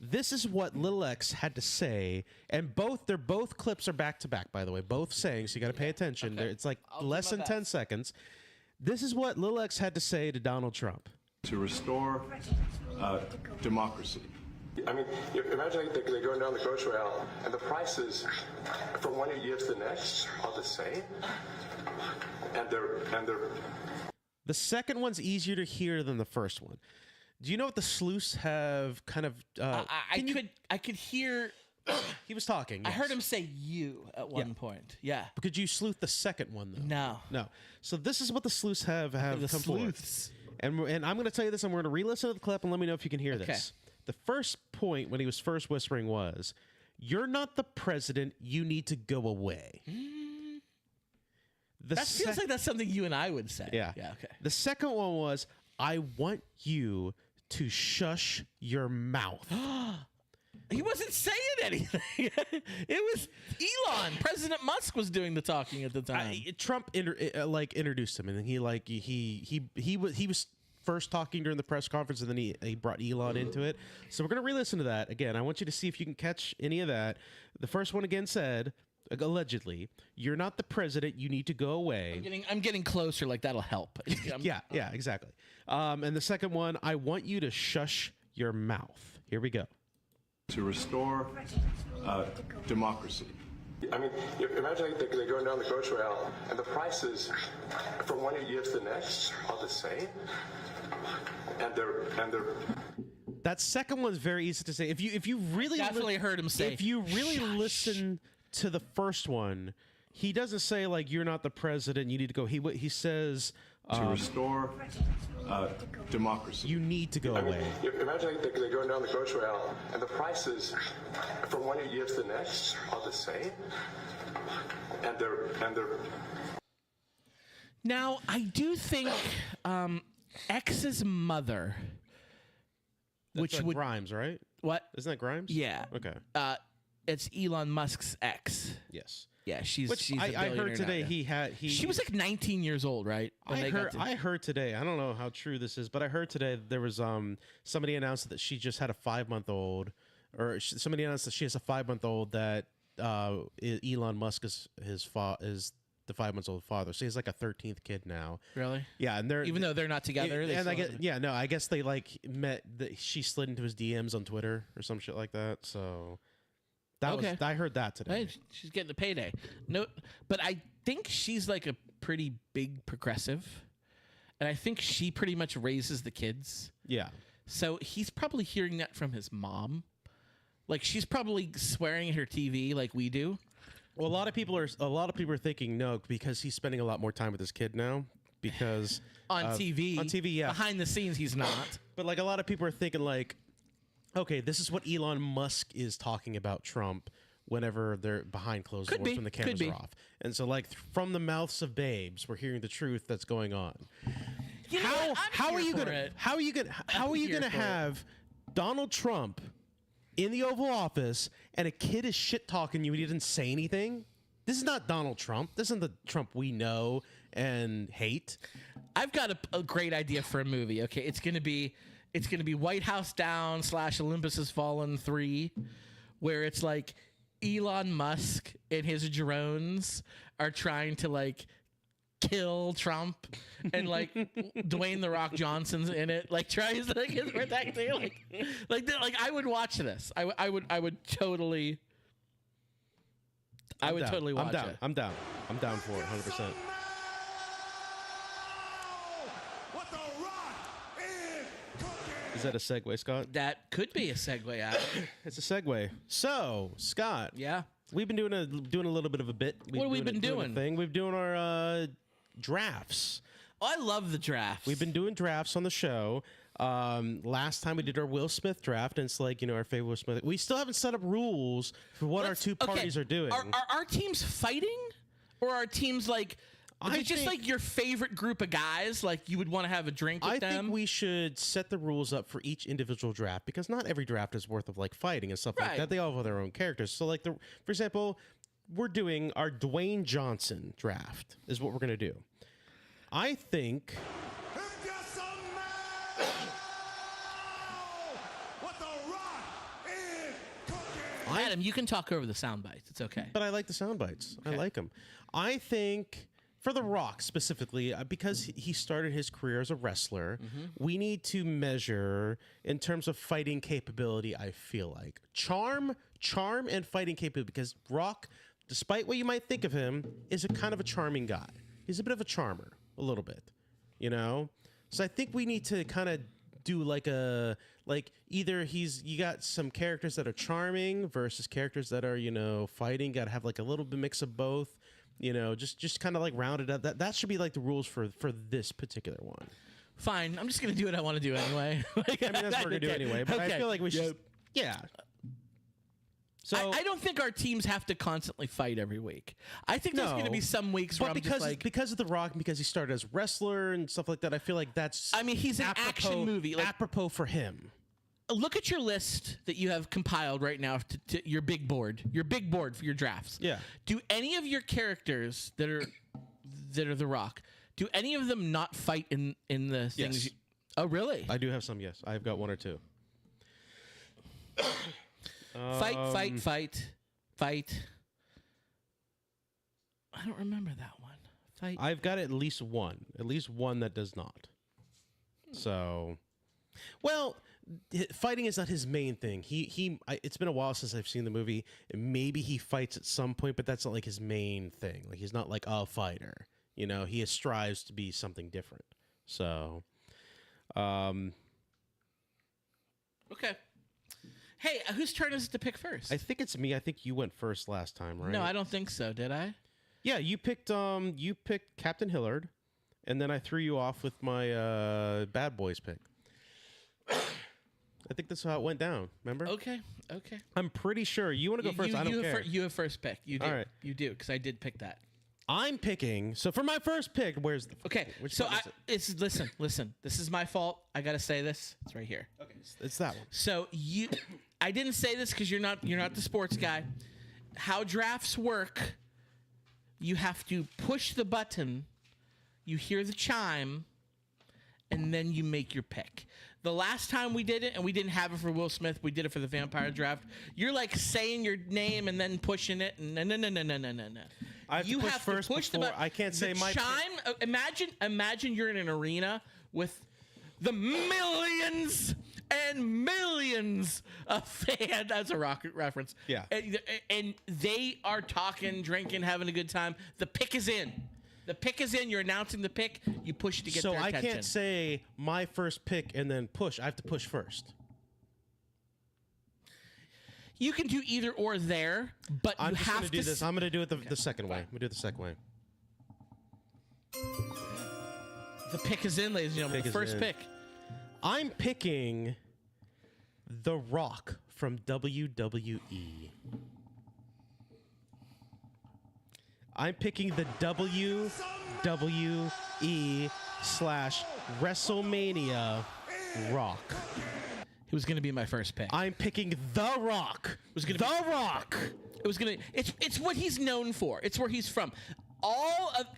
This is what Lil X had to say, and both clips are back to back. By the way, both saying, so you got to pay attention. Okay. It's like less than 10 seconds. This is what Lil X had to say to Donald Trump. To restore democracy. I mean, imagine they're going down the grocery aisle and the prices from one year to the next are the same. And they're The second one's easier to hear than the first one. Do you know what the sleuths have kind of... I could hear... He was talking. I yes. heard him say "you" at one point. Yeah. But could you sleuth the second one, though? No. So this is what the sleuths have The come sleuths. forward. And I'm going to tell you this, and we're going to re-listen to the clip, and let me know if you can hear this. The first point when he was first whispering was, "You're not the president. You need to go away." That feels like that's something you and I would say. Yeah. Yeah. Okay. The second one was, "I want you to shush your mouth." He wasn't saying anything. It was Elon. President Musk was doing the talking at the time. Trump introduced him, and then he was first talking during the press conference, and then he brought Elon into it. So we're gonna re-listen to that again. I want you to see if you can catch any of that. The first one again said, allegedly, "You're not the president. You need to go away." I'm getting closer. Like that'll help. Yeah, exactly. And the second one, "I want you to shush your mouth." Here we go. To restore democracy. I mean, imagine they're going down the grocery aisle and the prices from one year to the next are the same. And they're That second one's very easy to say. If you really definitely heard him say. If you really listen to the first one, he doesn't say like, "You're not the president. You need to go." He says to restore democracy. You need to go away. Imagine they're going down the grocery aisle and the prices from one year to the next are the same. And they're Now, I do think X's mother, That's Grimes, right? what? Isn't that Grimes? Yeah. Okay. It's Elon Musk's ex. Yes. Yeah, she's a I billionaire heard today now. She was like 19 years old, right? When I heard today. I don't know how true this is, but I heard today there was somebody announced that she just had a 5-month-old, or somebody announced that she has a 5-month-old that Elon Musk is the 5-month-old father. So he has like a 13th kid now. Really? Yeah, and they're Even though they're not together. I guess they like met. She slid into his DMs on Twitter or some shit like that. So. I heard that today. Hey, she's getting a payday. No, but I think she's like a pretty big progressive, and I think she pretty much raises the kids. Yeah. So he's probably hearing that from his mom. Like she's probably swearing at her TV like we do. Well, a lot of people are thinking no, because he's spending a lot more time with his kid now. Because on TV, yeah. Behind the scenes, he's not. But like a lot of people are thinking like, okay, this is what Elon Musk is talking about Trump whenever they're behind closed doors when the cameras are off. And so like from the mouths of babes, we're hearing the truth that's going on. How are you gonna have Donald Trump in the Oval Office and a kid is shit talking you and he didn't say anything? This is not Donald Trump. This isn't the Trump we know and hate. I've got a great idea for a movie. Okay, it's gonna be White House Down / Olympus Has Fallen 3, where it's like Elon Musk and his drones are trying to like kill Trump, and like Dwayne the Rock Johnson's in it, like tries to like protect him. Like I would watch this. I would totally. I would totally watch it. I'm down for it, 100%. Is that a segue, Scott? That could be a segue out. It's a segue. So, Scott. Yeah. We've been doing a little bit of a bit. What have we been doing? We've been doing our drafts. Oh, I love the drafts. We've been doing drafts on the show. Last time we did our Will Smith draft, and it's like, our favorite Will Smith. We still haven't set up rules for what our two parties are doing. Are our teams fighting, or are teams like If it's just like your favorite group of guys, like you would want to have a drink with I them. think we should set the rules up for each individual draft because not every draft is worth of like fighting and stuff like Right. that. They all have their own characters. So like for example, we're doing our Dwayne Johnson draft is what we're gonna do. I think Adam, you can talk over the sound bites. It's okay. But I like the sound bites. I like them. I think for The Rock specifically, because he started his career as a wrestler, we need to measure in terms of fighting capability. I feel like charm, and fighting capability. Because Rock, despite what you might think of him, is a kind of a charming guy. He's a bit of a charmer, a little bit, you know. So I think we need to kind of do either you got some characters that are charming versus characters that are, you know, fighting. Got to have like a little bit mix of both, you know, just kind of like round it up. That should be like the rules for this particular one. Fine. I'm just going to do what I want to do anyway. I mean, that's what we're going to do anyway, but I feel like we should, yeah. So I don't think our teams have to constantly fight every week. I think there's going to be some weeks where I'm just like... because of The Rock, because he started as a wrestler and stuff like that, I feel like that's... I mean, he's an action movie. Like, apropos for him. look at your list that you have compiled right now to your big board for your drafts. Yeah. Do any of your characters that are The Rock, do any of them not fight in the things? Yes. Oh, really? I do have some, yes. I've got one or two. Fight. I don't remember that one. Fight. I've got at least one that does not. So, well, fighting is not his main thing. It's been a while since I've seen the movie. And maybe he fights at some point, but that's not like his main thing. Like he's not like a fighter. You know, he strives to be something different. So, okay. Hey, whose turn is it to pick first? I think it's me. I think you went first last time, right? No, I don't think so. Did I? Yeah, you picked Captain Hillard, and then I threw you off with my Bad Boys pick. I think that's how it went down. Remember? Okay. I'm pretty sure you want to go first. I don't care. You have first pick. You do. All right. You do, because I did pick that. I'm picking. So for my first pick, where's the Okay. Which So one is it? listen. This is my fault. I gotta say this. It's right here. Okay, it's that one. So I didn't say this because you're not the sports guy. How drafts work? You have to push the button. You hear the chime, and then you make your pick. The last time we did it, and we didn't have it for Will Smith, we did it for the vampire draft. You're like saying your name and then pushing it. No. I have You to push have first to push the before button. I can't say the my chime. Imagine you're in an arena with the millions and millions of fans. That's a rocket reference. Yeah. And they are talking, drinking, having a good time. The pick is in. You're announcing the pick. You push to get So their I attention. can't say my first pick and then push. I have to push first. You can do either or there, but I'm you just have going to do this. I'm going to do it the second way. I'm going to do it the second way. The pick is in, ladies and gentlemen. Pick The is first in. pick. I'm picking The Rock from WWE. I'm picking the WWE/WrestleMania Rock. It was going to be my first pick. I'm picking The Rock. Rock. It was gonna. It's what he's known for. It's where he's from.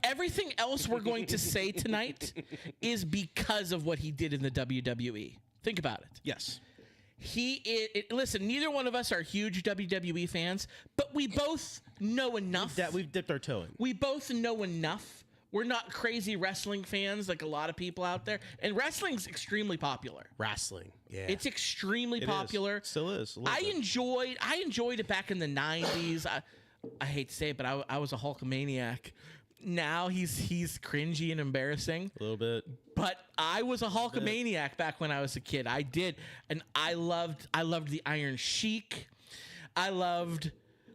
Everything else we're going to say tonight is because of what he did in the WWE. Think about it. Yes. Listen, neither one of us are huge WWE fans, but we both know enough. That we've dipped our toe in. We both know enough. We're not crazy wrestling fans like a lot of people out there, and wrestling's extremely popular. Wrestling. Yeah. It's extremely popular. It still is. I enjoyed it back in the 90s. I hate to say it, but I was a Hulkamaniac. Now he's cringy and embarrassing. A little bit. But I was a Hulkamaniac back when I was a kid. I did, and I loved the Iron Sheik. I loved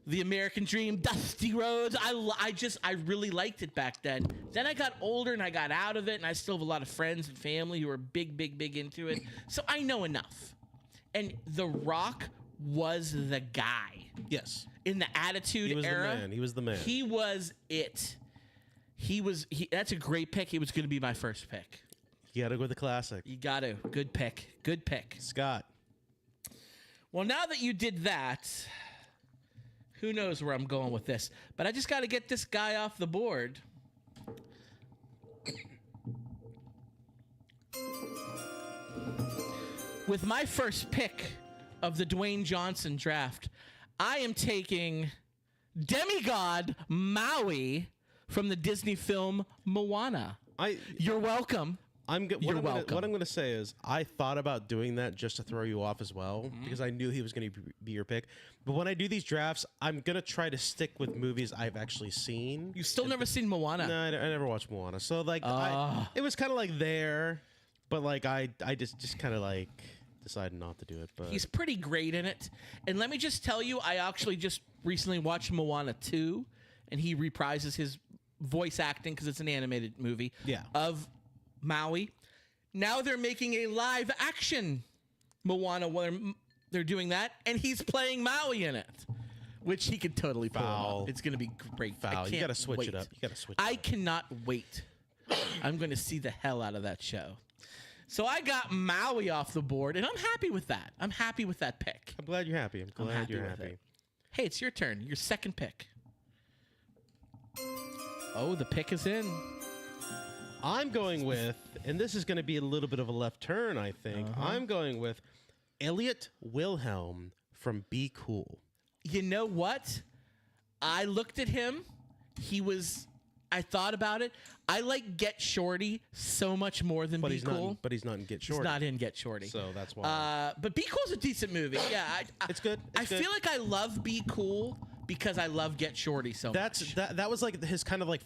the American Dream, Dusty Rhodes. I really liked it back then. Then I got older and I got out of it, and I still have a lot of friends and family who are big into it. So I know enough. And The Rock was the guy. Yes. In the Attitude Era. He was the man. He was it. That's a great pick. He was going to be my first pick. You got to go with the classic. You got to. Good pick. Good pick. Scott. Well, now that you did that, who knows where I'm going with this? But I just got to get this guy off the board. With my first pick of the Dwayne Johnson draft, I am taking demigod Maui from the Disney film Moana. You're welcome. What I'm going to say is I thought about doing that just to throw you off as well because I knew he was going to be your pick. But when I do these drafts, I'm going to try to stick with movies I've actually seen. You've still never seen Moana? No, I never watched Moana. So like it was kind of like there, but like I just kind of like decided not to do it. But he's pretty great in it. And let me just tell you, I actually just recently watched Moana 2 and he reprises his voice acting because it's an animated movie of Maui. Now they're making a live action Moana where they're doing that, and he's playing Maui in it, which he could totally pull off. It's going to be great. Foul. You got to switch it up. I cannot wait. I'm going to see the hell out of that show. So I got Maui off the board, and I'm happy with that. I'm happy with that pick. I'm glad you're happy. I'm glad you're happy. It. Hey, it's your turn. Your second pick. Oh, the pick is in. I'm going with, and this is going to be a little bit of a left turn, I think. I'm going with Elliot Wilhelm from Be Cool. You know what? I looked at him. I thought about it. I like Get Shorty so much more than Be Cool. But he's not in Get Shorty. He's not in Get Shorty. So that's why. But Be Cool's a decent movie. Yeah. It's good. I feel like I love Be Cool because I love Get Shorty so much. That was like his kind of like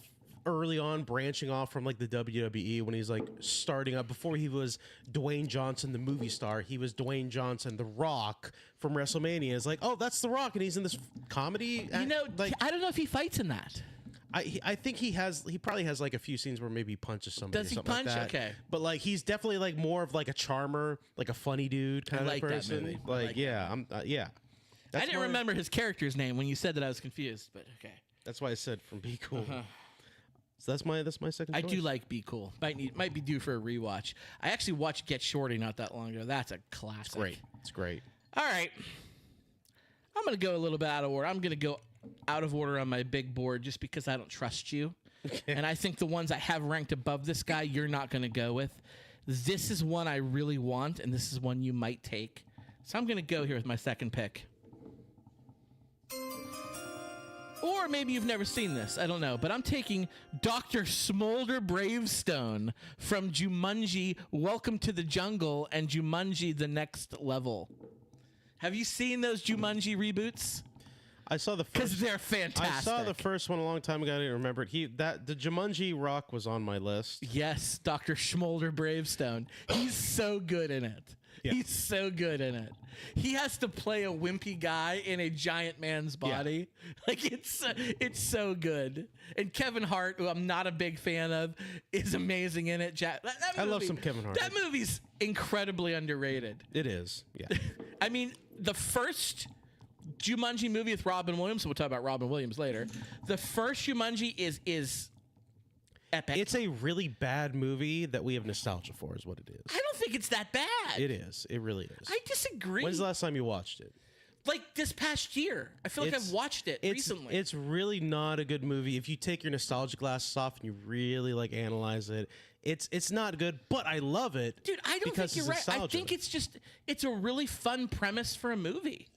early on branching off from like the WWE when he's like starting up. Before he was Dwayne Johnson, the movie star, he was Dwayne Johnson, The Rock from WrestleMania. It's like, oh, that's The Rock, and he's in this comedy. I don't know if he fights in that. I think he probably has like a few scenes where maybe he punches somebody. Does he or something punch? Like that. Okay. But like he's definitely like more of like a charmer, like a funny dude kind of person. That movie. Like yeah. I didn't remember his character's name when you said that. I was confused, but okay. That's why I said from Be Cool. So that's my second choice. I do like Be Cool. Might be due for a rewatch. I actually watched Get Shorty not that long ago. That's a classic. It's great. All right. I'm going to go a little bit out of order. I'm going to go out of order on my big board just because I don't trust you. And I think the ones I have ranked above this guy, you're not going to go with. This is one I really want, and this is one you might take. So I'm going to go here with my second pick. Or maybe you've never seen this. I don't know. But I'm taking Dr. Smolder Bravestone from Jumanji, Welcome to the Jungle, and Jumanji, The Next Level. Have you seen those Jumanji reboots? I saw the first. Because they're fantastic. I saw the first one a long time ago. I didn't remember it. The Jumanji Rock was on my list. Yes, Dr. Smolder Bravestone. He's so good in it. Yeah. He's so good in it. He has to play a wimpy guy in a giant man's body. Yeah. Like it's so good. And Kevin Hart, who I'm not a big fan of, is amazing in it. I love some Kevin Hart. That movie's incredibly underrated. It is. Yeah. I mean, the first Jumanji movie with Robin Williams, we'll talk about Robin Williams later. The first Jumanji is epic. It's a really bad movie that we have nostalgia for, is what it is. I don't think it's that bad. It is. It really is. I disagree. When's the last time you watched it? Like this past year. I feel like I've watched it recently. It's really not a good movie. If you take your nostalgia glasses off and you really like analyze it, it's not good, but I love it. Dude, I don't think you're right. I think it's a really fun premise for a movie.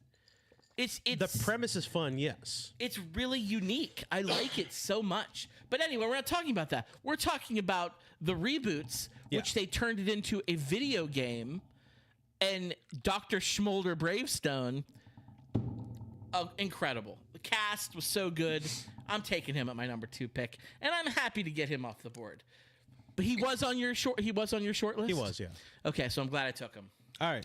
It's the premise is fun, yes. It's really unique. I like it so much. But anyway, we're not talking about that. We're talking about the reboots, which they turned it into a video game. And Dr. Smolder Bravestone, incredible. The cast was so good. I'm taking him at my number 2 pick, and I'm happy to get him off the board. But he was on your short list? He was, yeah. Okay, so I'm glad I took him. All right.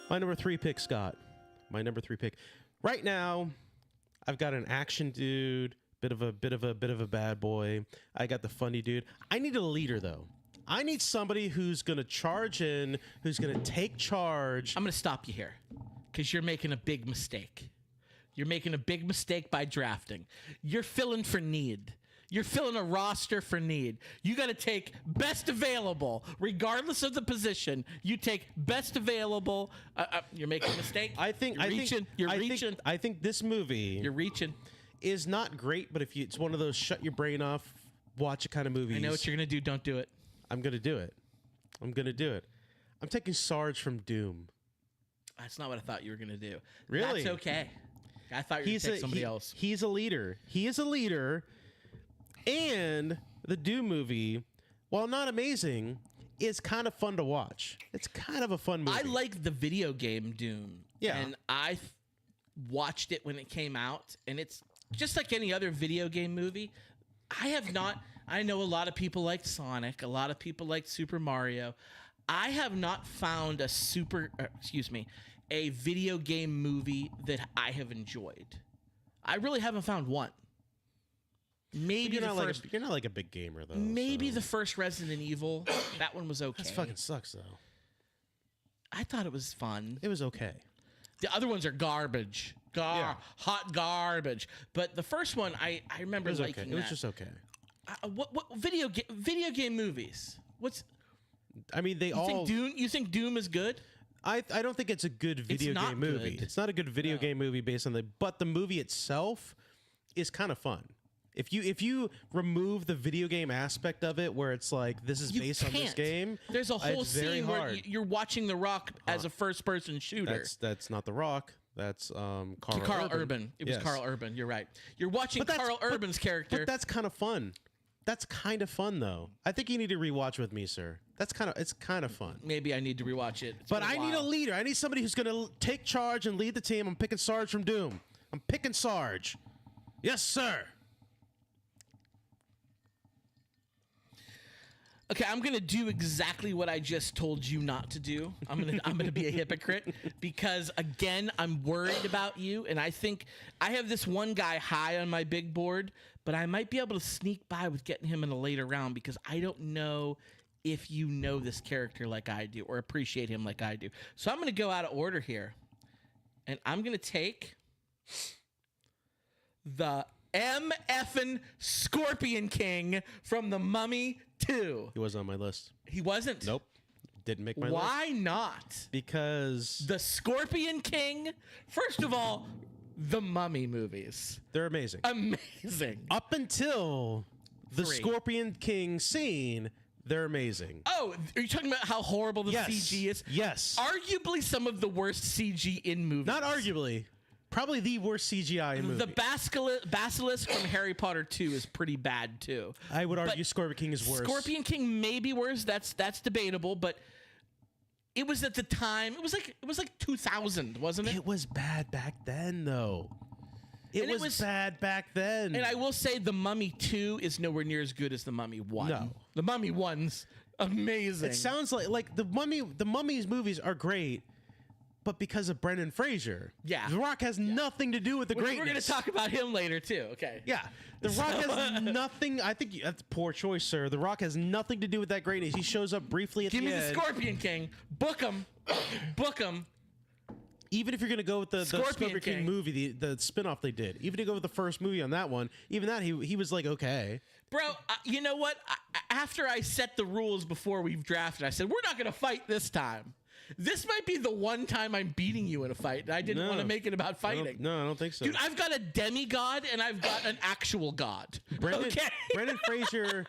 My number 3 pick, Scott. My number 3 pick. Right now, I've got an action dude, bit of a bad boy. I got the funny dude. I need a leader though. I need somebody who's gonna charge in, who's gonna take charge. I'm gonna stop you here because you're making a big mistake. You're making a big mistake by drafting. You're filling for need. You're filling a roster for need. You got to take best available, regardless of the position. You take best available. You're making a mistake. I think you're reaching. I think this movie You're reaching. is not great, but if it's one of those shut your brain off, watch it kind of movies. I know what you're gonna do. Don't do it. I'm gonna do it. I'm gonna do it. I'm taking Sarge from Doom. That's not what I thought you were gonna do. Really? That's okay. I thought you were gonna take somebody else. He's a leader. He is a leader. And the Doom movie, while not amazing, is kind of fun to watch. It's kind of a fun movie. I like the video game Doom. Yeah. And I watched it when it came out, and it's just like any other video game movie. I know a lot of people like Sonic, a lot of people like Super Mario. I have not found a video game movie that I have enjoyed. I really haven't found one. Maybe you're the not first. you're not like a big gamer though. Maybe so. the first Resident Evil. That one was okay. That fucking sucks though. I thought it was fun. It was okay. The other ones are garbage. Hot garbage. But the first one, I remember liking okay. that. It was just okay. What video game movies? I mean, You think Doom is good? I don't think it's a good video not game movie. good. It's not a good video game movie based on but the movie itself is kind of fun. If you remove the video game aspect of it, where it's like this is based on this game, there's a whole it's very scene where hard. you're watching The Rock as a first-person shooter. That's not The Rock. That's Carl Urban. It was Yes. Carl Urban. You're right. You're watching Carl Urban's character. But that's kind of fun. That's kind of fun, though. I think you need to rewatch with me, sir. It's kind of fun. Maybe I need to rewatch it. But I need a leader. I need somebody who's going to take charge and lead the team. I'm picking Sarge from Doom. I'm picking Sarge. Yes, sir. Okay, I'm gonna do exactly what I just told you not to do. I'm gonna be a hypocrite because again, I'm worried about you, and I think I have this one guy high on my big board, but I might be able to sneak by with getting him in a later round because I don't know if you know this character like I do or appreciate him like I do. So I'm gonna go out of order here, and I'm gonna take the MFing Scorpion King from The Mummy 2. He wasn't on my list. He wasn't? Nope. Didn't make my list. Why not? Because The Scorpion King, first of all, the Mummy movies. they're amazing. Amazing. Up until the 3. Scorpion King scene, they're amazing. Oh, are you talking about how horrible the Yes. CG is? Yes. Arguably some of the worst CG in movies. Not arguably. Probably the worst CGI in movie. The basilisk from Harry Potter 2 is pretty bad too. I would argue But Scorpion King is worse. Scorpion King may be worse. That's debatable, but it was at the time. It was like 2000, wasn't it? It was bad back then, though. It was bad back then. And I will say The Mummy 2 is nowhere near as good as The Mummy 1. No. The Mummy 1's amazing. It sounds like the Mummy's movies are great, but because of Brendan Fraser. Yeah. The Rock has nothing to do with the greatness. We're going to talk about him later too, okay? Yeah. The Rock has nothing. I think that's a poor choice, sir. The Rock has nothing to do with that greatness. He shows up briefly at Give the me end. the Scorpion King. Book him. Book him. Even if you're going to go with the Scorpion King King movie, the spinoff they did, even to go with the first movie on that one, even that, he was like, okay. Bro, you know what? After I set the rules before we've drafted, I said, we're not going to fight this time. This might be the one time I'm beating you in a fight. And I didn't want to make it about fighting. No, I don't think so. Dude, I've got a demigod and I've got an actual god. Brendan Okay? Fraser,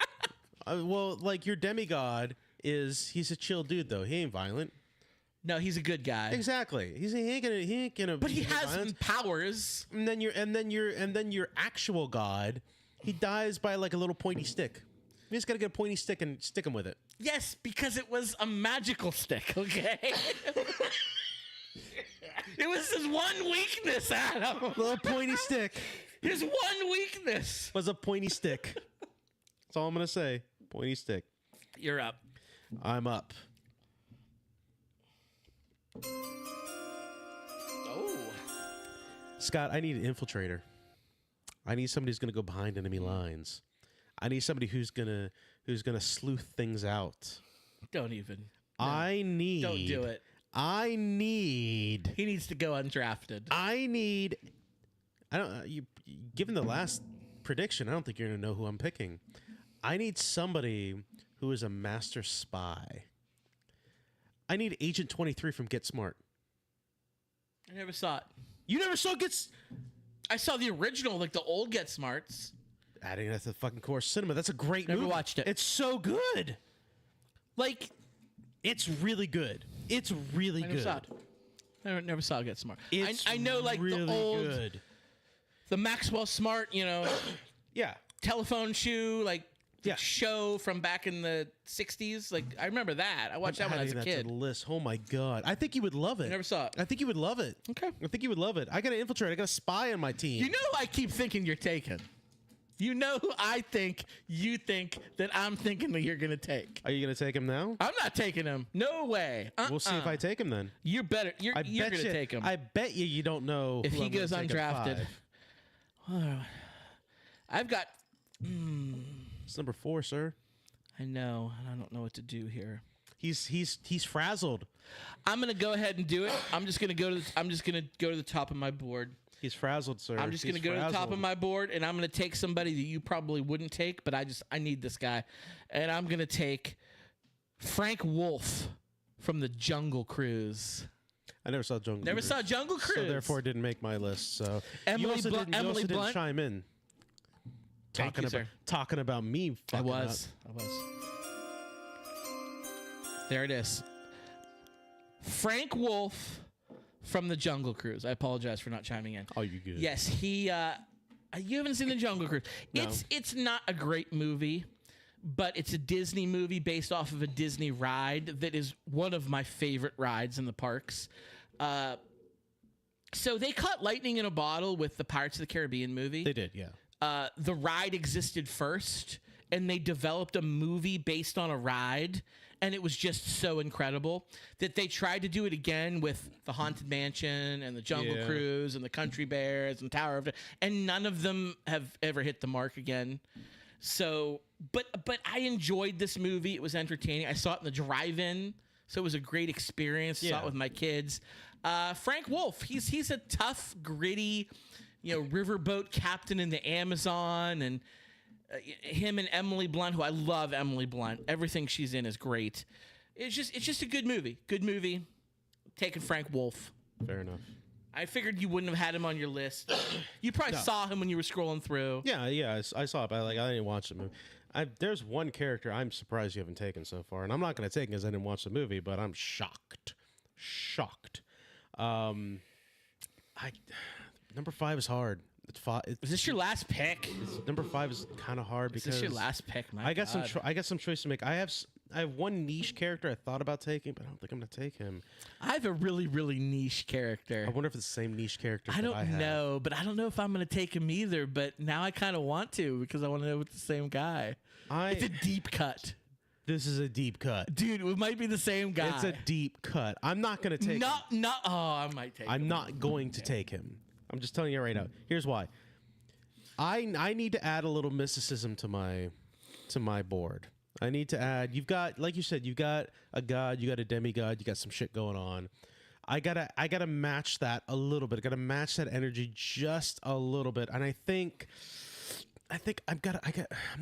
like your demigod he's a chill dude though. He ain't violent. No, he's a good guy. Exactly. He ain't gonna. But he has violence. powers. And then your actual god, he dies by like a little pointy stick. You just gotta get a pointy stick and stick him with it. Yes, because it was a magical stick, okay? It was his one weakness, Adam. Little pointy stick His one weakness. was a pointy stick. That's all I'm gonna say. Pointy stick. You're up. I'm up. Oh. Scott, I need an infiltrator. I need somebody who's gonna go behind enemy lines. I need somebody who's gonna sleuth things out. Don't even. I need. Don't do it. I need. He needs to go undrafted. I need I don't. Given the last prediction, I don't think you're gonna know who I'm picking. I need somebody who is a master spy. I need Agent 23 from Get Smart. I never saw it. You never saw I saw the original, like the old Get Smarts. Adding that to the fucking core cinema. That's a great movie. Never watched it. It's so good. Like, It's really good. It's really I never good. saw it. I never saw Get Smart. It's I know, like, really the old, good. the Maxwell Smart, Yeah. telephone shoe, like, Yeah. show from back in the 60s. Like, I remember that. I watched that when I was a Adding that kid. to the list. Oh my god. I think you would love it. I never saw it. I think you would love it. Okay. I think you would love it. I got to infiltrate. I got to spy on my team. You know who I keep thinking you're taking? You know who I think you think that I'm thinking that you're going to take? Are you going to take him now? I'm not taking him. No way. We'll see if I take him then. You're better. You're I going bet to you. take him. I bet you don't know If who he I'm gonna goes take at undrafted. 5. I've got. It's number 4, sir. I know. I don't know what to do here. He's frazzled. I'm gonna go ahead and do it. I'm just gonna go to the top of my board. He's frazzled, sir. I'm just gonna go to the top of my board, and I'm gonna take somebody that you probably wouldn't take, but I need this guy, and I'm gonna take Frank Wolf from the Jungle Cruise. I never saw Jungle. Never Cruise, saw Jungle Cruise, so therefore it didn't make my list. So Emily you also Blunt- didn't, you Emily also didn't Blunt? chime in. Thank you, sir. Talking about me. I Fucking was. There it is. Frank Wolf from the Jungle Cruise. I apologize for not chiming in. Oh, you good? Yes, he. You haven't seen the Jungle Cruise. No. It's not a great movie, but it's a Disney movie based off of a Disney ride that is one of my favorite rides in the parks. So they caught lightning in a bottle with the Pirates of the Caribbean movie. They did, yeah. The ride existed first, and they developed a movie based on a ride, and it was just so incredible that they tried to do it again with the Haunted Mansion and the Jungle Yeah. Cruise and the Country Bears and Tower of, and none of them have ever hit the mark again. So, but I enjoyed this movie. It was entertaining. I saw it in the drive-in, so it was a great experience. Saw Yeah. it with my kids. Frank Wolf, he's a tough, gritty, riverboat captain in the Amazon, and him and Emily Blunt, who I love Emily Blunt. Everything she's in is great. It's just a good movie. Good movie. Taking Frank Wolf. Fair enough. I figured you wouldn't have had him on your list. You probably saw him when you were scrolling through. Yeah, I saw it, but I didn't watch the movie. There's one character I'm surprised you haven't taken so far, and I'm not going to take it because I didn't watch the movie, but I'm shocked. Number 5 is hard. Is this your last pick? Number 5 is kind of hard Is because this your last pick? My I got God. I got some choice to make. I have one niche character I thought about taking, but I don't think I'm going to take him. I have a really, really niche character. I wonder if it's the same niche character. I that I don't have. know, but I don't know if I'm going to take him either. But now I kind of want to because I want to know it's the same guy. It's a deep cut. This is a deep cut. Dude, it might be the same guy. It's a deep cut. I'm not going to take him. Oh, I might take him. I'm not going to take him. I'm just telling you right now. Here's why. I need to add a little mysticism to my board. I need to add. You've got, like you said, you've got a god, you got a demigod, you got some shit going on. I gotta match that a little bit. I gotta match that energy just a little bit. And I think I'm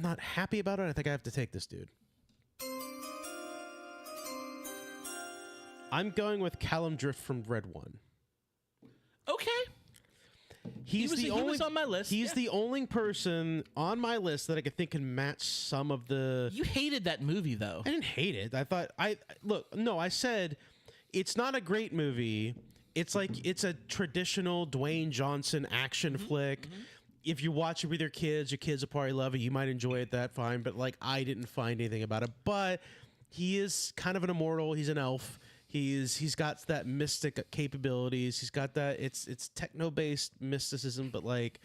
not happy about it. I think I have to take this dude. I'm going with Callum Drift from Red One. Okay. He was on my list, He's yeah. the only person on my list that I could think can match some of the. You hated that movie, though. I didn't hate it. I thought I said it's not a great movie. It's like it's a traditional Dwayne Johnson action flick. If you watch it with your kids will probably love it. You might enjoy it. That fine, but like I didn't find anything about it. But he is kind of an immortal. He's an elf. He's got that mystic capabilities. He's got that it's techno based mysticism, but like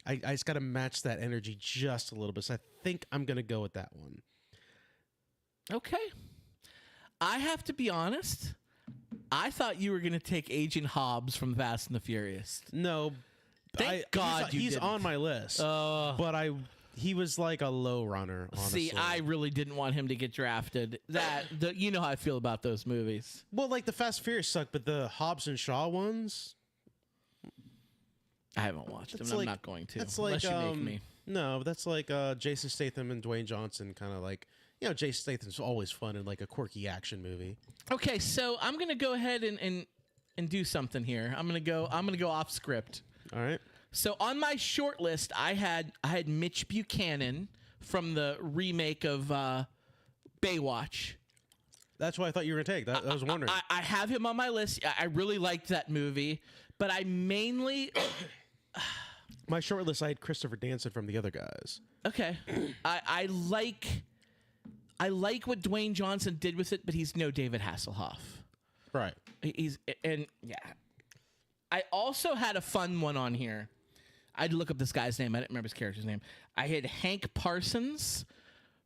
I just got to match that energy just a little bit. So I think I'm gonna go with that one. Okay. I have to be honest. I thought you were going to take Agent Hobbs from Fast and the Furious. No, Thank God he's didn't. on my list. But he was like a low runner. Honestly. See, I really didn't want him to get drafted. You know how I feel about those movies. Well, like the Fast and Furious suck, but the Hobbs and Shaw ones. I haven't watched them. It's I'm like- not going to. That's like unless you make me. No, that's like Jason Statham and Dwayne Johnson, kind of like, you know, Jason Statham's always fun in like a quirky action movie. Okay, so I'm gonna go ahead and do something here. I'm gonna go off script. All right. So on my short list, I had Mitch Buchanan from the remake of Baywatch. That's what I thought you were gonna take. I was wondering. I have him on my list. I really liked that movie, but I mainly My short list, I had Christopher Danson from The Other Guys. okay. I like what Dwayne Johnson did with it, but he's no David Hasselhoff. Right. He's and yeah. I also had a fun one on here. I had to look up this guy's name. I didn't remember his character's name. I had Hank Parsons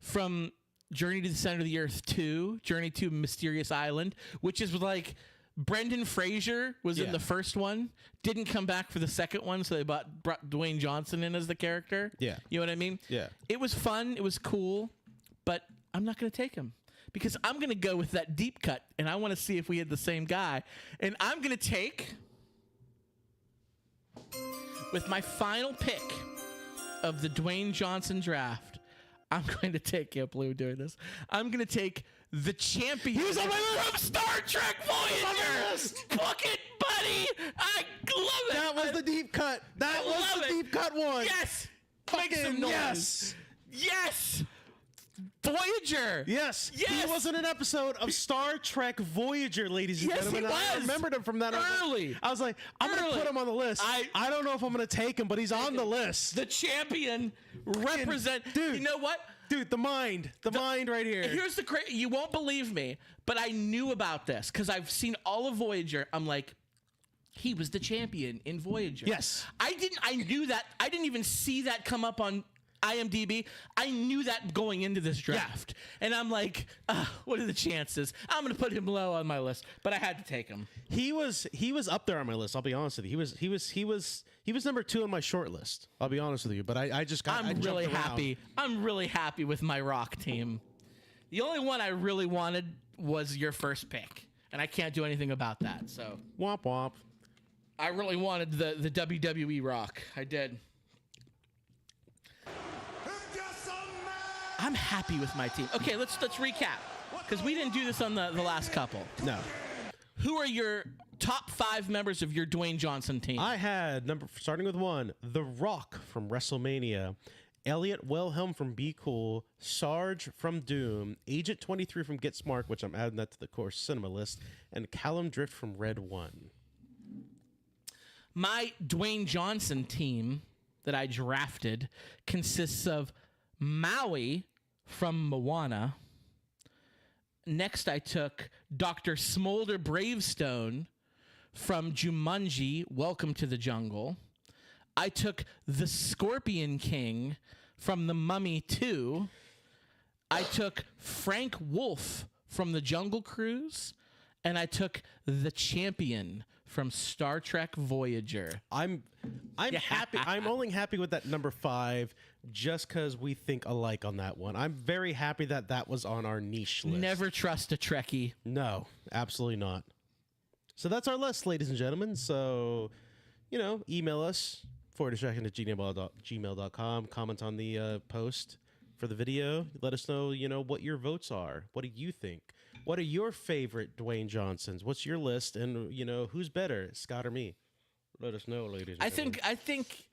from Journey to the Center of the Earth 2, Journey to Mysterious Island, which is like Brendan Fraser was in Yeah. the first one, didn't come back for the second one, so they brought Dwayne Johnson in as the character. Yeah. You know what I mean? Yeah. It was fun. It was cool, but I'm not going to take him because I'm going to go with that deep cut, and I want to see if we had the same guy. And I'm going to take, with my final pick of the Dwayne Johnson draft, I'm going to take, can't believe we're doing this. I'm going to take the champion from Star Trek Voyager. Book it, buddy. I love it. That was the deep cut. That I was love the it. deep cut one. Yes. Make some Fucking noise. yes. Yes. Voyager. Yes. Yes. He was in an episode of Star Trek Voyager, ladies and Yes, he gentlemen. I was. remembered him from that Early. I was like, I'm going to Early. put him on the list. I don't know if I'm going to take him, but he's on the list. The champion represent. Dude. You know what? Dude, the mind right here. Here's the crazy. You won't believe me, but I knew about this because I've seen all of Voyager. I'm like, he was the champion in Voyager. Yes. I knew that. I didn't even see that come up on IMDb. I knew that going into this draft, and I'm like, what are the chances? I'm gonna put him low on my list, but I had to take him. He was up there on my list. I'll be honest with you. He was number 2 on my short list. I'll be honest with you. But I just got. I I'm jumped really around. happy. I'm really happy with my rock team. The only one I really wanted was your first pick, and I can't do anything about that. So Womp womp. I really wanted the WWE rock. I did. I'm happy with my team. Okay, let's recap because we didn't do this on the last couple. No. Who are your top 5 members of your Dwayne Johnson team? I had starting with 1, The Rock from WrestleMania, Elliot Wilhelm from Be Cool, Sarge from Doom, Agent 23 from Get Smart, which I'm adding that to the Course Cinema list, and Callum Drift from Red One. My Dwayne Johnson team that I drafted consists of Maui from Moana. Next, I took Dr. Smolder Bravestone from Jumanji, Welcome to the Jungle. I took the Scorpion King from The Mummy 2. I took Frank Wolf from The Jungle Cruise. And I took the Champion from Star Trek Voyager. I'm happy. I'm only happy with that number 5 just because we think alike on that one. I'm very happy that that was on our niche list. Never trust a Trekkie. No, absolutely not. So that's our list, ladies and gentlemen. So, email us, forwarddistraction@gmail.com. Comment on the post for the video. Let us know, what your votes are. What do you think? What are your favorite Dwayne Johnsons? What's your list? And, who's better, Scott or me? Let us know, ladies and gentlemen. I think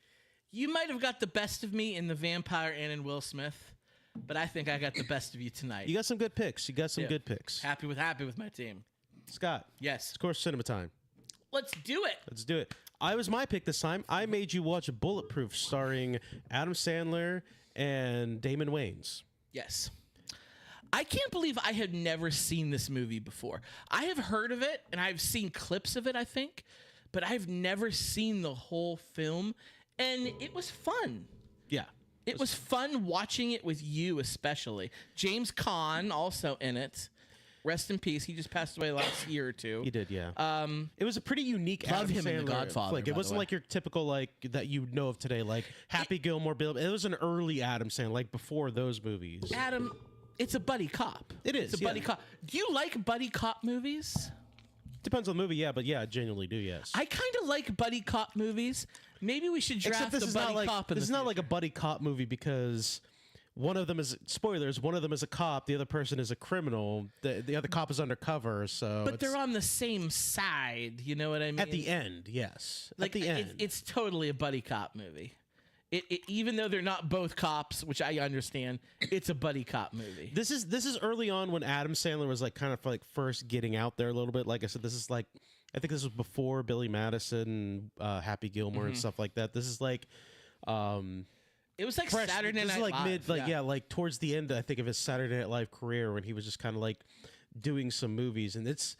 you might have got the best of me in The Vampire and in Will Smith, but I think I got the best of you tonight. You got some good picks. Yeah. Good picks. Happy with my team. Scott. Yes. Of course, cinema time. Let's do it. Let's do it. I was my pick this time. I made you watch Bulletproof starring Adam Sandler and Damon Wayans. Yes. I can't believe I had never seen this movie before. I have heard of it, and I've seen clips of it, I think, but I've never seen the whole film, and it was fun. Yeah. It was fun watching it with you, especially. James Caan also in it. Rest in peace. He just passed away last year or two. He did, yeah. It was a pretty unique Love Adam him in The Sandler Godfather, flick. by It the wasn't way. like your typical, that you know of today, like Happy Gilmore, Bill. It was an early Adam Sandler, like before those movies. Adam, it's a buddy cop. It is, It's a buddy yeah. cop. Do you like buddy cop movies? Depends on the movie, yeah, but yeah, I genuinely do, yes. I kind of like buddy cop movies. Maybe we should draft Except this a is buddy not like cop in this the is not like a buddy cop movie because one of them is spoilers. One of them is a cop. The other person is a criminal. The other cop is undercover. So, But they're on the same side. You know what I mean? at the end, yes. Like, at the end, it's totally a buddy cop movie. Even though they're not both cops, which I understand, it's a buddy cop movie. This is early on when Adam Sandler was like kind of like first getting out there a little bit. Like I said, this is like I think this was before Billy Madison, Happy Gilmore, and stuff like that. This is like. It was like Fresh. Saturday Night This is like Live. mid, like like towards the end, I think of his Saturday Night Live career when he was just kind of like doing some movies, and it's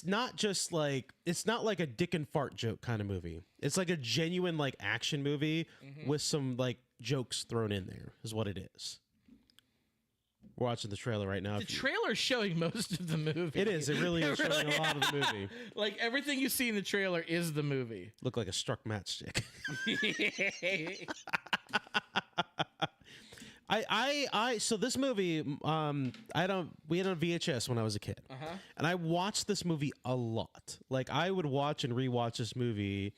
not just like it's not like a dick and fart joke kind of movie. It's like a genuine like action movie with some like jokes thrown in there. Is what it is. We're watching the trailer right now. The trailer's showing most of the movie. It is. It really is showing a lot of the movie. Like everything you see in the trailer is the movie. Look like a struck matchstick. So this movie, we had on VHS when I was a kid, and I watched this movie a lot. Like I would watch and rewatch this movie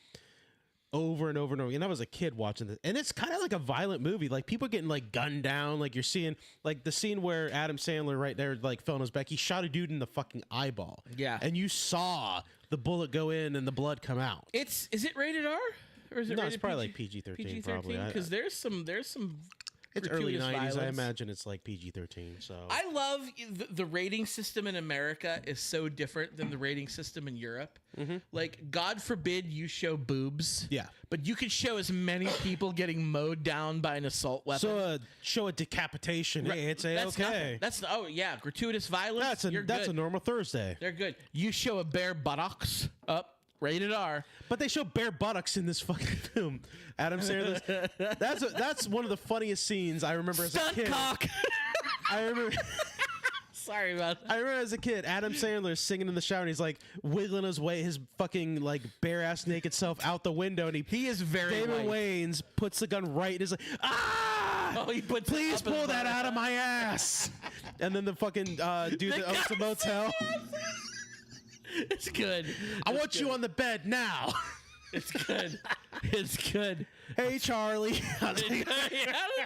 over and over and over. And I was a kid watching this, and it's kind of like a violent movie. Like people getting like gunned down. Like you're seeing like the scene where Adam Sandler right there like fell on his back. He shot a dude in the fucking eyeball. Yeah, and you saw the bullet go in and the blood come out. Is it rated R or is it No, rated it's probably PG? like PG-13. PG-13 probably. because there's some. It's early 90s. violence. I imagine it's like PG-13. So I love the rating system in America is so different than the rating system in Europe. Like, God forbid you show boobs. Yeah. But you could show as many people getting mowed down by an assault weapon. So show a decapitation. Hey, it's That's okay. nothing. Oh yeah, gratuitous violence. That's a normal Thursday. They're good. You show a bare buttocks up. Rated R. But they show bare buttocks in this fucking film. Adam Sandler's. That's one of the funniest scenes I remember as a Stunt kid. cock. I remember. Sorry about that. I remember as a kid, Adam Sandler singing in the shower, and he's like wiggling his fucking like bare ass naked self out the window, and he is very Damon white. Wayans puts the gun right in his like Oh, he puts it please up in pull the that butt. out of my ass, and then the fucking dude that owns the motel. It's good. I want you on the bed now. It's good. It's good. Hey, Charlie. Yeah,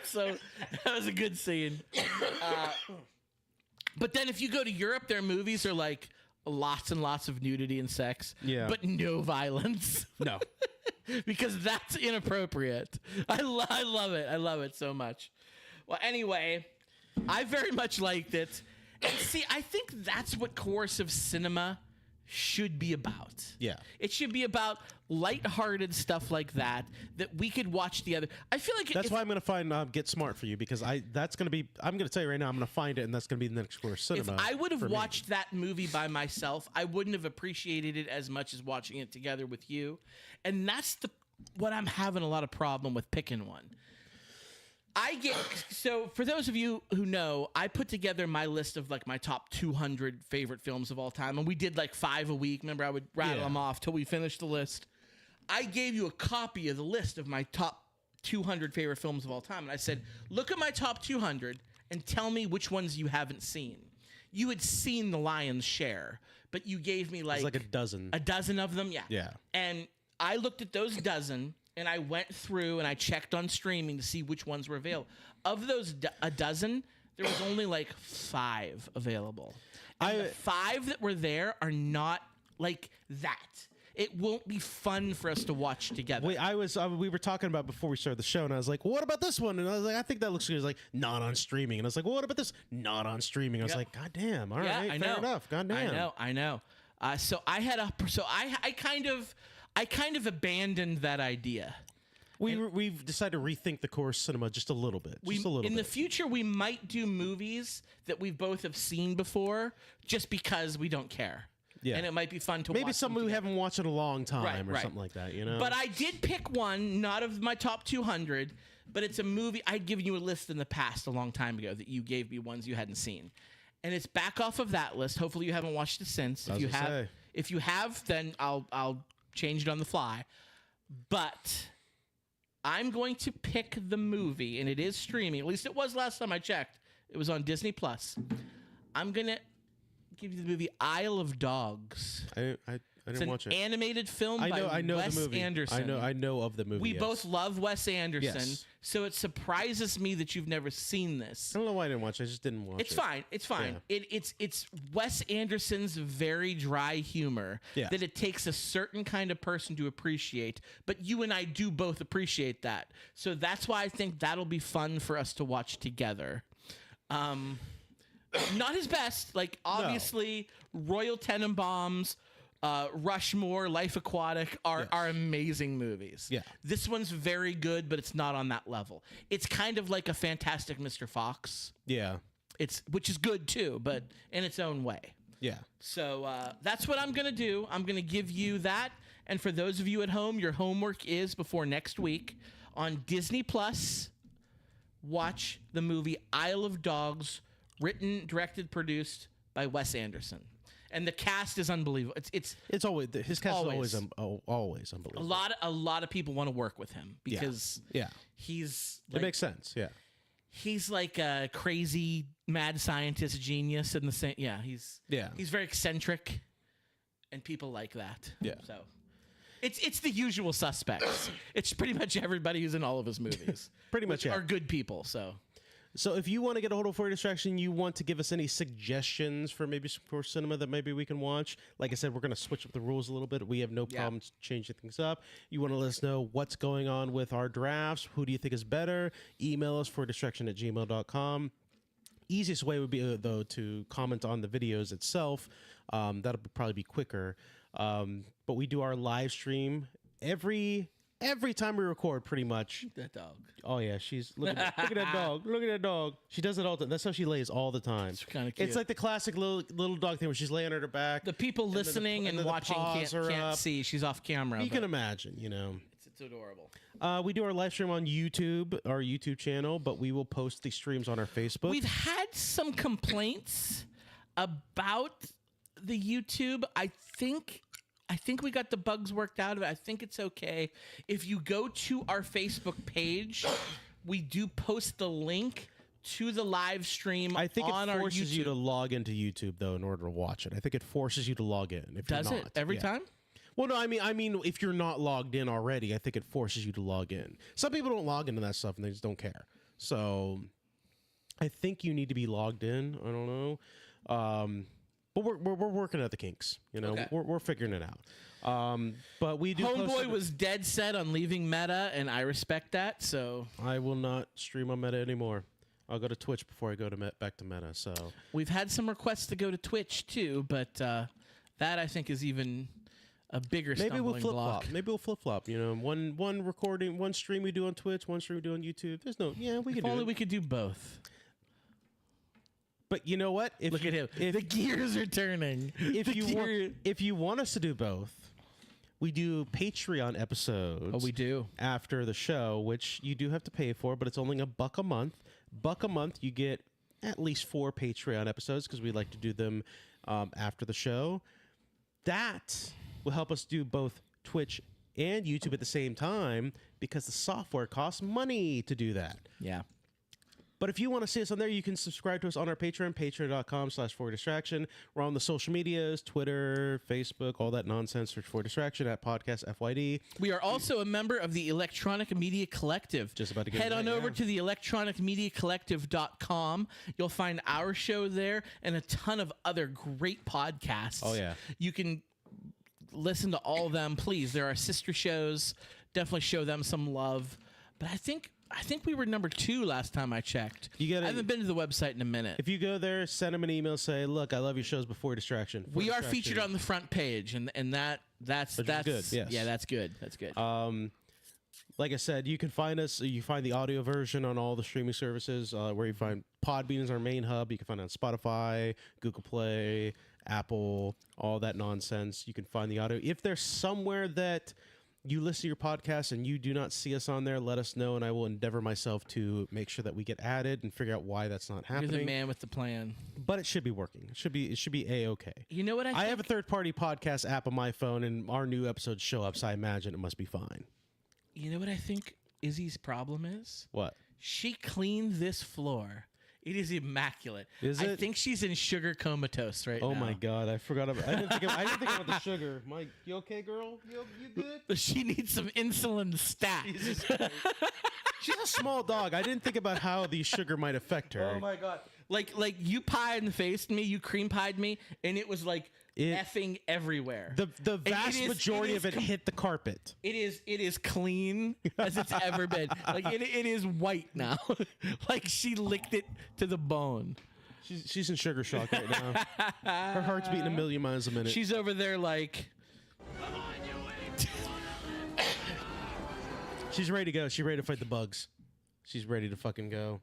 so that was a good scene. But then if you go to Europe, their movies are like lots and lots of nudity and sex, Yeah. but no violence. No. Because that's inappropriate. I love it. I love it so much. Well, anyway, I very much liked it. And see, I think that's what coercive cinema should be about. Yeah. It should be about lighthearted stuff like that we could watch together. I feel like That's why I'm going to find Get Smart for you, because I'm going to tell you right now, I'm going to find it, and that's going to be the next course if cinema. I would have for me. watched that movie by myself, I wouldn't have appreciated it as much as watching it together with you. And that's what I'm having a lot of problem with picking one. So for those of you who know, I put together my list of like my top 200 favorite films of all time, and we did like 5 a week. Remember, I would rattle them off till we finished the list. I gave you a copy of the list of my top 200 favorite films of all time, and I said, look at my top 200 and tell me which ones you haven't seen. You had seen The Lion's Share, but you gave me like a dozen. A dozen of them, yeah. Yeah. And I looked at those dozen, and I went through and I checked on streaming to see which ones were available. Of those a dozen, there was only like 5 available. And the 5 that were there are not like that. It won't be fun for us to watch together. We were talking about before we started the show, and I was like, well, what about this one? And I was like, I think that looks good. He was like, not on streaming. And I was like, well, what about this? Not on streaming. I was like, God damn. All right, I fair know. enough. God damn. I know. So I kind of abandoned that idea. We've decided to rethink the course cinema just a little bit. In the future, we might do movies that we both have seen before, just because we don't care. Yeah. And it might be fun to maybe watch something we haven't watched in a long time or something like that, you know? But I did pick one, not of my top 200, but it's a movie. I'd given you a list in the past a long time ago that you gave me ones you hadn't seen. And it's back off of that list. Hopefully you haven't watched it since. If you have, then I'll change it on the fly. But I'm going to pick the movie, and it is streaming. At least it was last time I checked. It was on Disney Plus. I'm going to give you the movie Isle of Dogs. I It's didn't an watch it. animated film by I know Wes the movie. Anderson. I know of the movie. We yes. both love Wes Anderson, Yes. so it surprises me that you've never seen this. I don't know why I didn't watch it. I just didn't watch it. It's fine. It's fine. It's Wes Anderson's very dry humor Yeah. that it takes a certain kind of person to appreciate. But you and I do both appreciate that, so that's why I think that'll be fun for us to watch together. Not his best. Like obviously, Royal Tenenbaums, Rushmore, Life Aquatic are amazing movies. Yeah. This one's very good, but it's not on that level. It's kind of like a Fantastic Mr. Fox. Yeah. Which is good too, but in its own way. Yeah. So that's what I'm gonna do. I'm gonna give you that, and for those of you at home, your homework is before next week on Disney Plus. Watch the movie Isle of Dogs, written, directed, produced by Wes Anderson, and the cast is unbelievable. It's always his cast Always. is always unbelievable. a lot of people want to work with him because he's It makes sense. Yeah. he's like a crazy mad scientist genius in the same. Yeah, he's very eccentric, and people like that. Yeah. So it's the usual suspects. It's pretty much everybody who's in all of his movies. Pretty much, which yeah. are good people. So if you want to get a hold of For Your Distraction, you want to give us any suggestions for maybe for cinema that maybe we can watch. Like I said, we're going to switch up the rules a little bit. We have no problems changing things up. You want to let us know what's going on with our drafts. Who do you think is better? Email us fordistraction@gmail.com. Easiest way would be, though, to comment on the videos itself. That'll probably be quicker. But we do our live stream every time we record, pretty much. That dog. Oh yeah, she's look at that dog. Look at that dog. She does it all the time. That's how she lays all the time. It's kinda cute. It's like the classic little dog thing where she's laying on her back. The people and then listening and then the watching paws are can't up. see. She's off camera. You but can imagine, you know. it's adorable. We do our live stream on YouTube, our YouTube channel, but we will post the streams on our Facebook. We've had some complaints about the YouTube. I think we got the bugs worked out of it. I think it's okay. If you go to our Facebook page, we do post the link to the live stream I think on it our forces YouTube. you to log into YouTube though in order to watch it. I think it forces you to log in. If Does you're it not. every Yeah. time? Well, no, I mean, if you're not logged in already, I think it forces you to log in. Some people don't log into that stuff and they just don't care. So, I think you need to be logged in. I don't know, but we're working at the kinks. You know, Okay. we're figuring it out. But we do. Homeboy was dead set on leaving Meta, and I respect that. So I will not stream on Meta anymore. I'll go to Twitch before I go to back to Meta. So we've had some requests to go to Twitch too, but that I think is even a bigger maybe we'll stumbling flip block. flop. Maybe we'll flip flop. You know, one recording, one stream we do on Twitch, one stream we do on YouTube. There's no, we can If do only it. we could do both. But you know what? If Look at him. The gears are turning. If you want us to do both, we do Patreon episodes. Oh, we do. After the show, which you do have to pay for, but it's only $1 a month. $1 a month, you get at least 4 Patreon episodes because we like to do them after the show. That will help us do both Twitch and YouTube at the same time because the software costs money to do that. Yeah. But if you want to see us on there, you can subscribe to us on our Patreon, patreon.com/fordistraction. We're on the social medias, Twitter, Facebook, all that nonsense. Search For Distraction at Podcast FYD. We are also a member of the Electronic Media Collective. Just about to get Head to on that, over yeah. to the electronicmediacollective.com. You'll find our show there and a ton of other great podcasts. Oh, yeah. You can listen to all of them. Please, there are sister shows. Definitely show them some love. But I think we were number 2 last time I checked. I haven't been to the website in a minute. If you go there, send them an email, say, look, I love your shows before Distraction. We are featured on the front page, and that's good, yes. Yeah, that's good. That's good. Like I said, you can find us. You find the audio version on all the streaming services where you find Podbean is our main hub. You can find it on Spotify, Google Play, Apple, all that nonsense. You can find the audio. If there's somewhere that you listen to your podcast and you do not see us on there, let us know, and I will endeavor myself to make sure that we get added and figure out why that's not You're happening. the man with the plan. But it should be working. It should be A-okay. You know what I have a third-party podcast app on my phone, and our new episodes show up, so I imagine it must be fine. You know what I think Izzy's problem is? What? She cleaned this floor It is immaculate. Is I it? think she's in sugar comatose right now. Oh my god, I forgot about. I didn't think about the sugar. Mike, you okay, girl? You good? She needs some insulin stat. She's a small dog. I didn't think about how the sugar might affect her. Oh my god! Like you pied and faced me, you cream pied me, and it was like effing everywhere. The vast majority of it hit the carpet. It is clean as it's ever been. Like it is white now. Like she licked it to the bone. She's in sugar shock right now. Her heart's beating 1,000,000 miles a minute. She's over there like. She's ready to go. She's ready to fight the bugs. She's ready to fucking go.